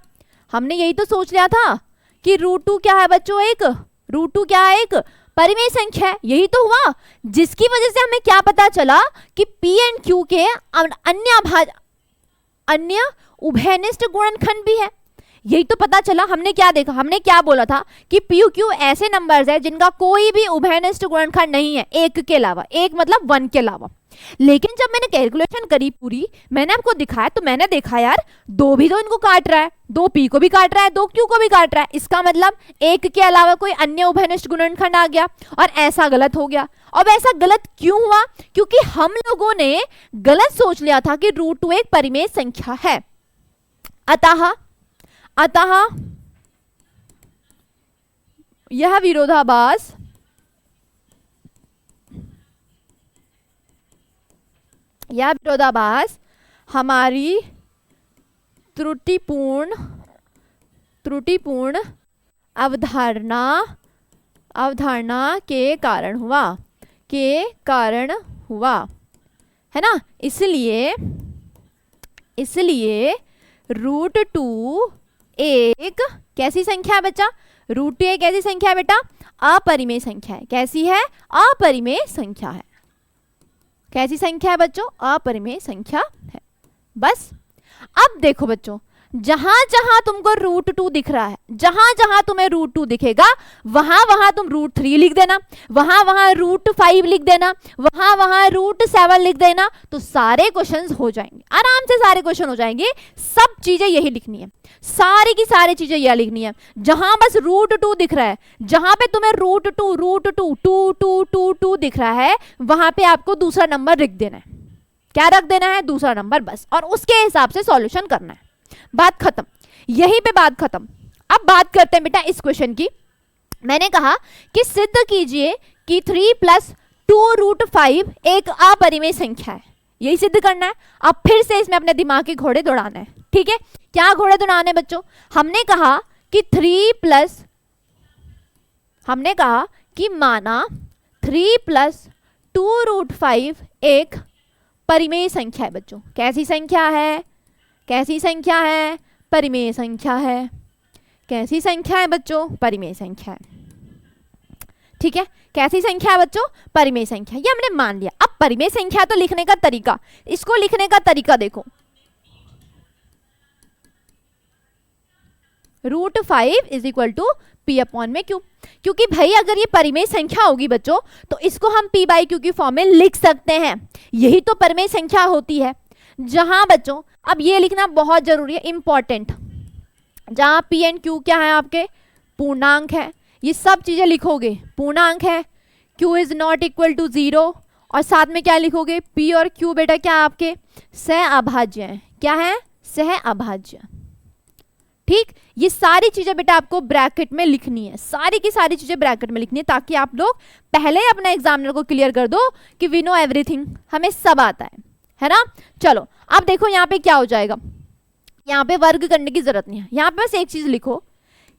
हमने यही तो सोच लिया था कि √2 क्या है बच्चों? √2 क्या है? एक परिमेय संख्या है। यही तो हुआ, जिसकी वजह से हमें क्या पता चला कि p एंड q के अन्य उभयनिष्ठ गुणनखंड भी है। यही तो पता चला। हमने क्या देखा? हमने क्या बोला था कि p q ऐसे नंबर्स है जिनका कोई भी उभयनिष्ठ गुणनखंड नहीं है, एक के अलावा, एक मतलब 1 के अलावा। लेकिन जब मैंने कैलकुलेशन करी पूरी, मैंने आपको दिखाया तो मैंने देखा यार 2 भी तो इनको काट रहा है, 2 p को भी काट रहा है, 2 q को भी काट रहा है। इसका मतलब एक के अलावा कोई अन्य उभयनिष्ठ गुणनखंड आ गया और ऐसा गलत हो गया। अब ऐसा गलत क्यों हुआ? क्योंकि हम लोगों ने गलत सोच लिया था कि √2 एक परिमेय संख्या है। अतः यह विरोधाभास हमारी त्रुटिपूर्ण अवधारणा के कारण हुआ, है ना? इसलिए √2 एक कैसी संख्या है बच्चा? √2 एक कैसी संख्या है बेटा? अपरिमेय संख्या है। कैसी है? अपरिमेय संख्या है। कैसी संख्या है बच्चों? अपरिमेय संख्या है। बस अब देखो बच्चों, जहां जहां तुमको रूट 2 दिख रहा है, जहां जहां तुम्हें रूट 2 दिखेगा वहां वहां तुम रूट 3 लिख देना, वहां वहां रूट 5 लिख देना, वहां वहां रूट 7 लिख देना, तो सारे क्वेश्चंस हो जाएंगे, आराम से सारे क्वेश्चन हो जाएंगे। सब चीजें यही लिखनी है, सारी की सारी चीजें यह लिखनी है। जहां बस रूट 2 दिख रहा है, जहां पे तुम्हें रूट 2 2 दिख रहा है, वहां पे आपको दूसरा नंबर लिख देना है। क्या रख देना है? दूसरा नंबर बस, और उसके हिसाब से सॉल्यूशन करना है। बात खत्म, यहीं पे बात खत्म। अब बात करते हैं बेटा इस क्वेश्चन की। मैंने कहा कि सिद्ध कीजिए कि 3 + 2√5 एक अपरिमेय संख्या है, यही सिद्ध करना है। अब फिर से इसमें अपने दिमाग के घोड़े दौड़ाना है, ठीक है। क्या घोड़े दौड़ाने बच्चों? हमने कहा कि 3 + हमने कहा कि माना 3 + 2√5 एक परिमेय संख्या है बच्चों। कैसी संख्या है? कैसी संख्या है? परिमेय संख्या है। कैसी संख्या है बच्चों? परिमेय संख्या है, ठीक है। कैसी संख्या है बच्चों? परिमेय संख्या, ये हमने मान लिया। अब परिमेय संख्या तो लिखने का तरीका, इसको लिखने का तरीका देखो, √5 = P/Q। क्योंकि भाई अगर ये परिमेय संख्या होगी बच्चों तो इसको हम P/Q की फॉर्म में लिख सकते हैं, यही तो परिमेय संख्या होती है। जहां बच्चों, अब ये लिखना बहुत जरूरी है, इंपॉर्टेंट, जहां P एंड Q क्या है आपके? पूर्णांक है। ये सब चीजें लिखोगे, पूर्णांक है, Q = 0, और साथ में क्या लिखोगे? P और Q बेटा क्या आपके? सहअभाज्य हैं। क्या है? सहअभाज्य, ठीक। ये सारी चीजें बेटा आपको ब्रैकेट में लिखनी है, सारी की सारी चीजें ब्रैकेट में लिखनी है, ताकि आप लोग पहले अपना एग्जामिनर को क्लियर कर दो कि वी नो एवरीथिंग, हमें सब आता है ना। चलो अब देखो यहाँ पे क्या हो जाएगा, यहाँ पे वर्ग करने की जरूरत नहीं है, यहाँ पे बस एक चीज लिखो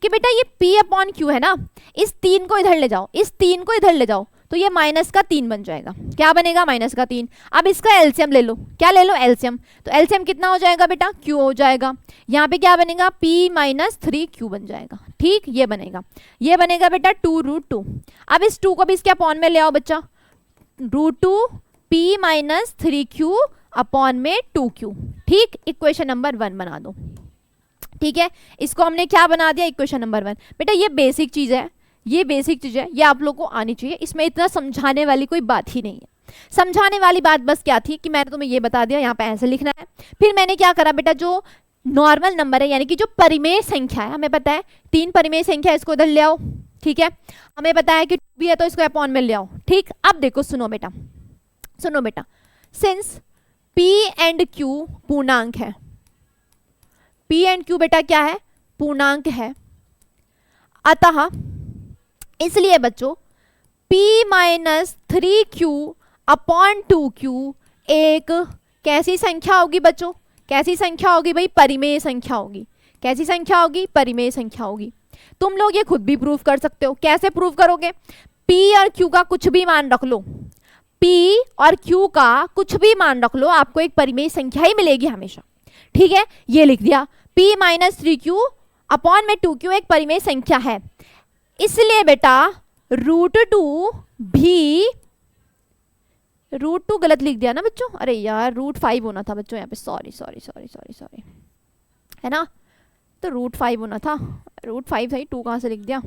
कि बेटा ये P/Q है ना, इस 3 को इधर ले जाओ, इस 3 को इधर ले जाओ, तो ये -3 बन जाएगा। क्या बनेगा? -3। अब इसका एलसीएम ले लो। क्या ले लो? एलसीएम। तो एलसीएम कितना हो जाएगा बेटा? Q हो जाएगा। यहाँ पे क्या बनेगा? P - 3Q बन जाएगा, ठीक। ये बनेगा, ये बनेगा बेटा 2√2। अब इस 2 को भी इसके अपॉन में ले आओ बच्चा, √2 P - 3Q अपॉन में 2Q, ठीक। इक्वेशन नंबर 1 बना दो, ठीक है। इसको हमने क्या बना दिया? Equation number 1। बेटा ये बेसिक चीज है, ये बेसिक चीज है, ये आप लोग को आनी चाहिए, इसमें इतना समझाने वाली कोई बात ही नहीं है। समझाने वाली बात बस क्या थी कि मैंने तुम्हें ये बता दिया यहाँ पे ऐसे लिखना है। फिर मैंने क्या करा बेटा, जो नॉर्मल नंबर है यानी कि जो परिमेय संख्या है, हमें पता है 3 परिमेय संख्या, इसको इधर ले आओ, ठीक है। हमें पता है कि 2 भी है तो इसको अपॉन में ले आओ, ठीक। अब देखो, सुनो बेटा, सुनो बेटा, सिंस P एंड Q पूर्णांक है, P एंड Q बेटा क्या है? पूर्णांक है, अतः इसलिए बच्चों P - 3Q अपॉन 2Q एक कैसी संख्या होगी बच्चों? कैसी संख्या होगी भाई? परिमेय संख्या होगी। कैसी संख्या होगी? परिमेय संख्या होगी। तुम लोग ये खुद भी प्रूव कर सकते हो। कैसे प्रूव करोगे? P और Q का कुछ भी मान रख लो, P और Q का कुछ भी मान रख लो, आपको एक परिमेय संख्या ही मिलेगी हमेशा, ठीक है। ये लिख दिया, P - 3Q अपॉन में 2Q एक परिमेय संख्या है, इसलिए बेटा √2 भी, √2 गलत लिख दिया ना बच्चों, अरे यार √5 होना था बच्चों यहाँ पे, सॉरी, है ना, तो √5 होना था, √5 सही, 2 कहाँ से लिख दिया?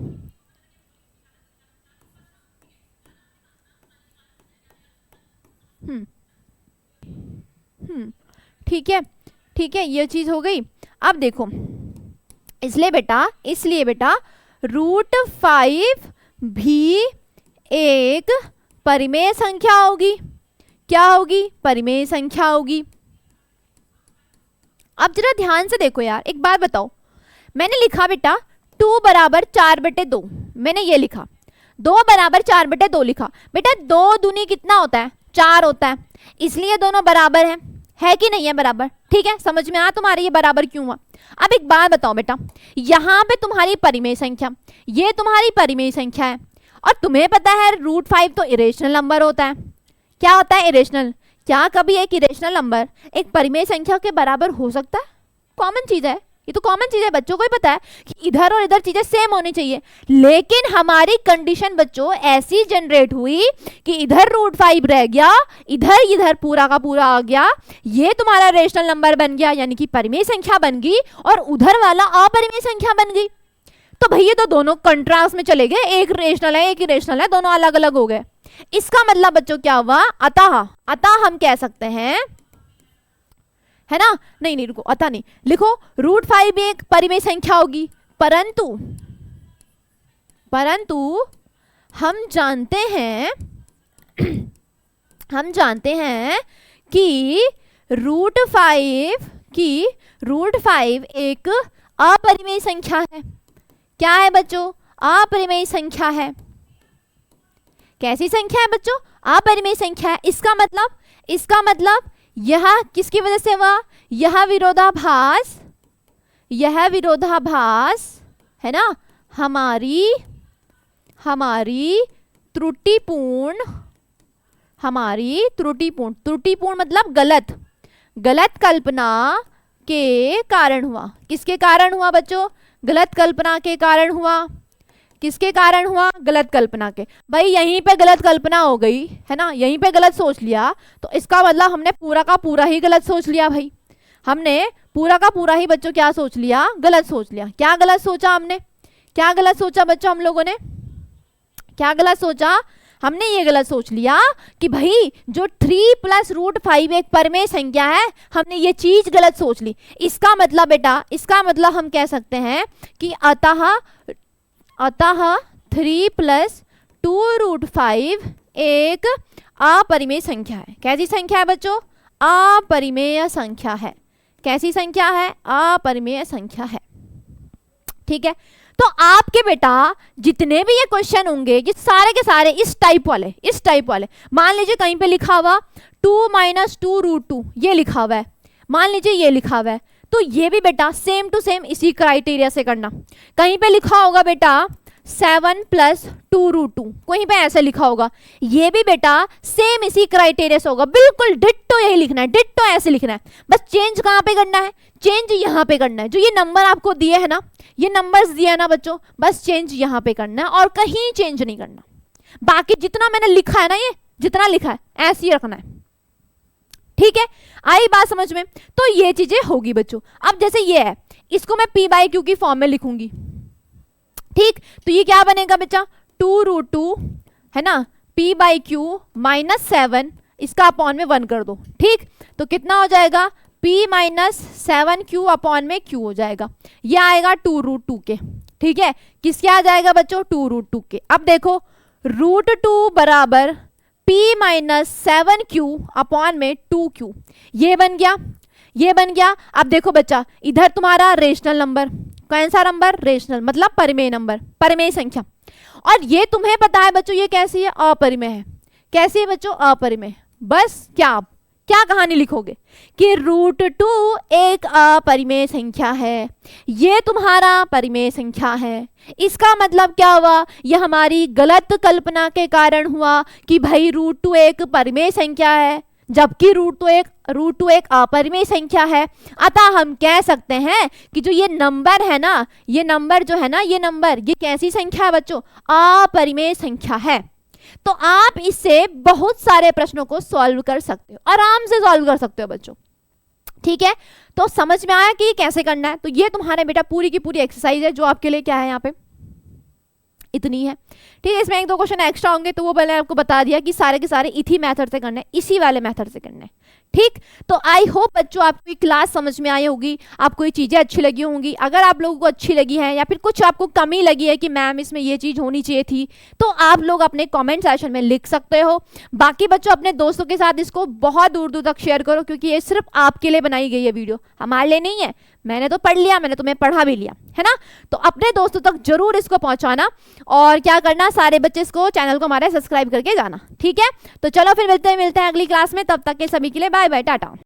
ठीक है, ठीक है, ये चीज हो गई। अब देखो, इसलिए बेटा √5 भी एक परिमेय संख्या होगी। क्या होगी? परिमेय संख्या होगी। अब जरा ध्यान से देखो यार, एक बात बताओ, मैंने लिखा बेटा 2 = 4/2, मैंने ये लिखा 2 = 4/2 लिखा। बेटा 2 दूनी कितना होता है? 4 होता है, इसलिए दोनों बराबर है कि नहीं है? बराबर, ठीक है। समझ में आया तुम्हारे ये बराबर क्यों हुआ? अब एक बात बताओ बेटा, यहाँ पे तुम्हारी परिमेय संख्या, ये तुम्हारी परिमेय संख्या है, और तुम्हें पता है √5 तो इरेशनल नंबर होता है। क्या होता है? इरेशनल। क्या कभी एक इरेशनल नंबर एक परिमेय संख्या के बराबर हो सकता है? कॉमन चीज है, ये तो कॉमन चीज है, बच्चों को ही पता है कि इधर और इधर चीजें सेम होनी चाहिए। लेकिन हमारी कंडीशन बच्चों ऐसी जनरेट हुई कि इधर √5 रह गया, इधर इधर पूरा का पूरा आ गया, ये तुम्हारा रेशनल नंबर बन गया यानी कि परिमेय संख्या बन गई, और उधर वाला अपरिमेय संख्या बन गई। तो भैया तो दोनों कंट्रास्ट में चले गए, एक रेशनल है एक इरेशनल है, दोनों अलग अलग हो गए। इसका मतलब बच्चों क्या हुआ, अतः हम कह सकते हैं, है ना, नहीं रुको, अतः नहीं लिखो, √5 एक परिमेय संख्या होगी, परंतु हम जानते हैं कि √5 एक अपरिमेय संख्या है। क्या है बच्चों, अपरिमेय संख्या है। कैसी संख्या है बच्चों, अपरिमेय संख्या है। इसका मतलब यह किसकी वजह से हुआ, यह विरोधाभास है ना, हमारी त्रुटिपूर्ण मतलब गलत कल्पना के कारण हुआ। किसके कारण हुआ बच्चों, गलत कल्पना के कारण हुआ। किसके कारण हुआ, गलत कल्पना के। भाई यहीं पे गलत कल्पना हो गई है ना, यहीं पे गलत सोच लिया, तो इसका मतलब हमने पूरा का पूरा ही गलत सोच लिया। भाई हमने पूरा का पूरा ही बच्चों क्या सोच लिया, गलत सोच लिया। क्या गलत सोचा हमने, क्या गलत सोचा बच्चों, हम लोगों ने क्या गलत सोचा, हमने ये गलत सोच लिया कि भाई जो 3 + √5 एक परिमेय संख्या है, हमने ये चीज गलत सोच ली। इसका मतलब बेटा, इसका मतलब हम कह सकते हैं कि अतः 3 + 2√5 एक अपरिमेय संख्या है। कैसी संख्या है बच्चों, अपरिमेय संख्या है। कैसी संख्या है, अपरिमेय संख्या है। ठीक है, तो आपके बेटा जितने भी ये क्वेश्चन होंगे, ये सारे के सारे इस टाइप वाले, मान लीजिए कहीं पे लिखा हुआ 2 - 2√2 ये लिखा हुआ है, मान लीजिए ये लिखा हुआ है, तो ये भी बेटा सेम टू सेम इसी क्राइटेरिया से करना। कहीं पे लिखा होगा बेटा 7 + 2√2, कहीं पे ऐसे लिखा होगा, ये भी बेटा सेम इसी क्राइटेरिया से होगा, बिल्कुल डिट्टो यही लिखना है, डिट्टो ऐसे लिखना है। बस चेंज कहाँ पे करना है, चेंज यहाँ पे करना है। जो ये नंबर आपको दिए है ना, ये नंबर्स दिए है ना बच्चों, बस चेंज यहाँ पे करना है और कहीं चेंज नहीं करना। बाकी जितना मैंने लिखा है ना, ये जितना लिखा है ऐसे ही रखना है। ठीक है, आई बात समझ में। तो ये चीजें होगी बच्चों। अब जैसे ये है, इसको मैं p/q की फॉर्म में लिखूंगी। ठीक, तो ये क्या बनेगा बच्चा, 2√2 है ना, p/q - 7 इसका अपॉन में 1 कर दो। ठीक, तो कितना हो जाएगा, p - 7q/में q हो जाएगा। ये आएगा 2√2 के। ठीक है, किसके आ जाएगा बच्चों, 2√2 के। अब देखो √2 बराबर p - 7q/में 2q, ये बन गया, ये बन गया। अब देखो बच्चा, इधर तुम्हारा रेशनल नंबर, कौन सा नंबर, रेशनल मतलब परिमेय नंबर, परिमेय संख्या, और ये तुम्हें पता है बच्चों ये कैसी है, अपरिमेय है। कैसी है बच्चों, अपरिमेय। बस क्या कहानी लिखोगे कि √2 एक अपरिमेय संख्या है, ये तुम्हारा परिमेय संख्या है। इसका मतलब क्या हुआ, यह हमारी गलत कल्पना के कारण हुआ कि भाई √2 एक परिमेय संख्या है, जबकि √2 एक अपरिमेय संख्या है। अतः हम कह सकते हैं कि जो ये नंबर है ना, ये नंबर जो है ना, ये नंबर, ये कैसी संख्या है बच्चों, अपरिमेय संख्या है। तो आप इससे बहुत सारे प्रश्नों को सॉल्व कर सकते हो, आराम से सॉल्व कर सकते हो बच्चों। ठीक है, तो समझ में आया कि ये कैसे करना है। तो ये तुम्हारे बेटा पूरी की पूरी एक्सरसाइज है, जो आपके लिए क्या है यहाँ पे इतनी है। ठीक है, इसमें 1-2 क्वेश्चन एक्स्ट्रा होंगे, तो वो मैंने आपको बता दिया कि सारे के सारे इसी मेथड से करने, इसी वाले मेथड से करने। ठीक, तो आई होप बच्चों आपको क्लास समझ में आई होगी, आपको ये चीज़ें अच्छी लगी होंगी। अगर आप लोगों को अच्छी लगी है या फिर कुछ आपको कमी लगी है कि मैम इसमें ये चीज़ होनी चाहिए थी, तो आप लोग अपने कमेंट सेक्शन में लिख सकते हो। बाकी बच्चों अपने दोस्तों के साथ इसको बहुत दूर दूर तक शेयर करो, क्योंकि ये सिर्फ आपके लिए बनाई गई है वीडियो, हमारे लिए नहीं है। मैंने तो पढ़ लिया, मैंने तुम्हें पढ़ा भी लिया है ना, तो अपने दोस्तों तक जरूर इसको पहुंचाना। और क्या करना, सारे बच्चे इसको, चैनल को हमारे सब्सक्राइब करके जाना। ठीक है, तो चलो फिर मिलते हैं अगली क्लास में। तब तक के सभी के लिए बाय बाय, टाटा।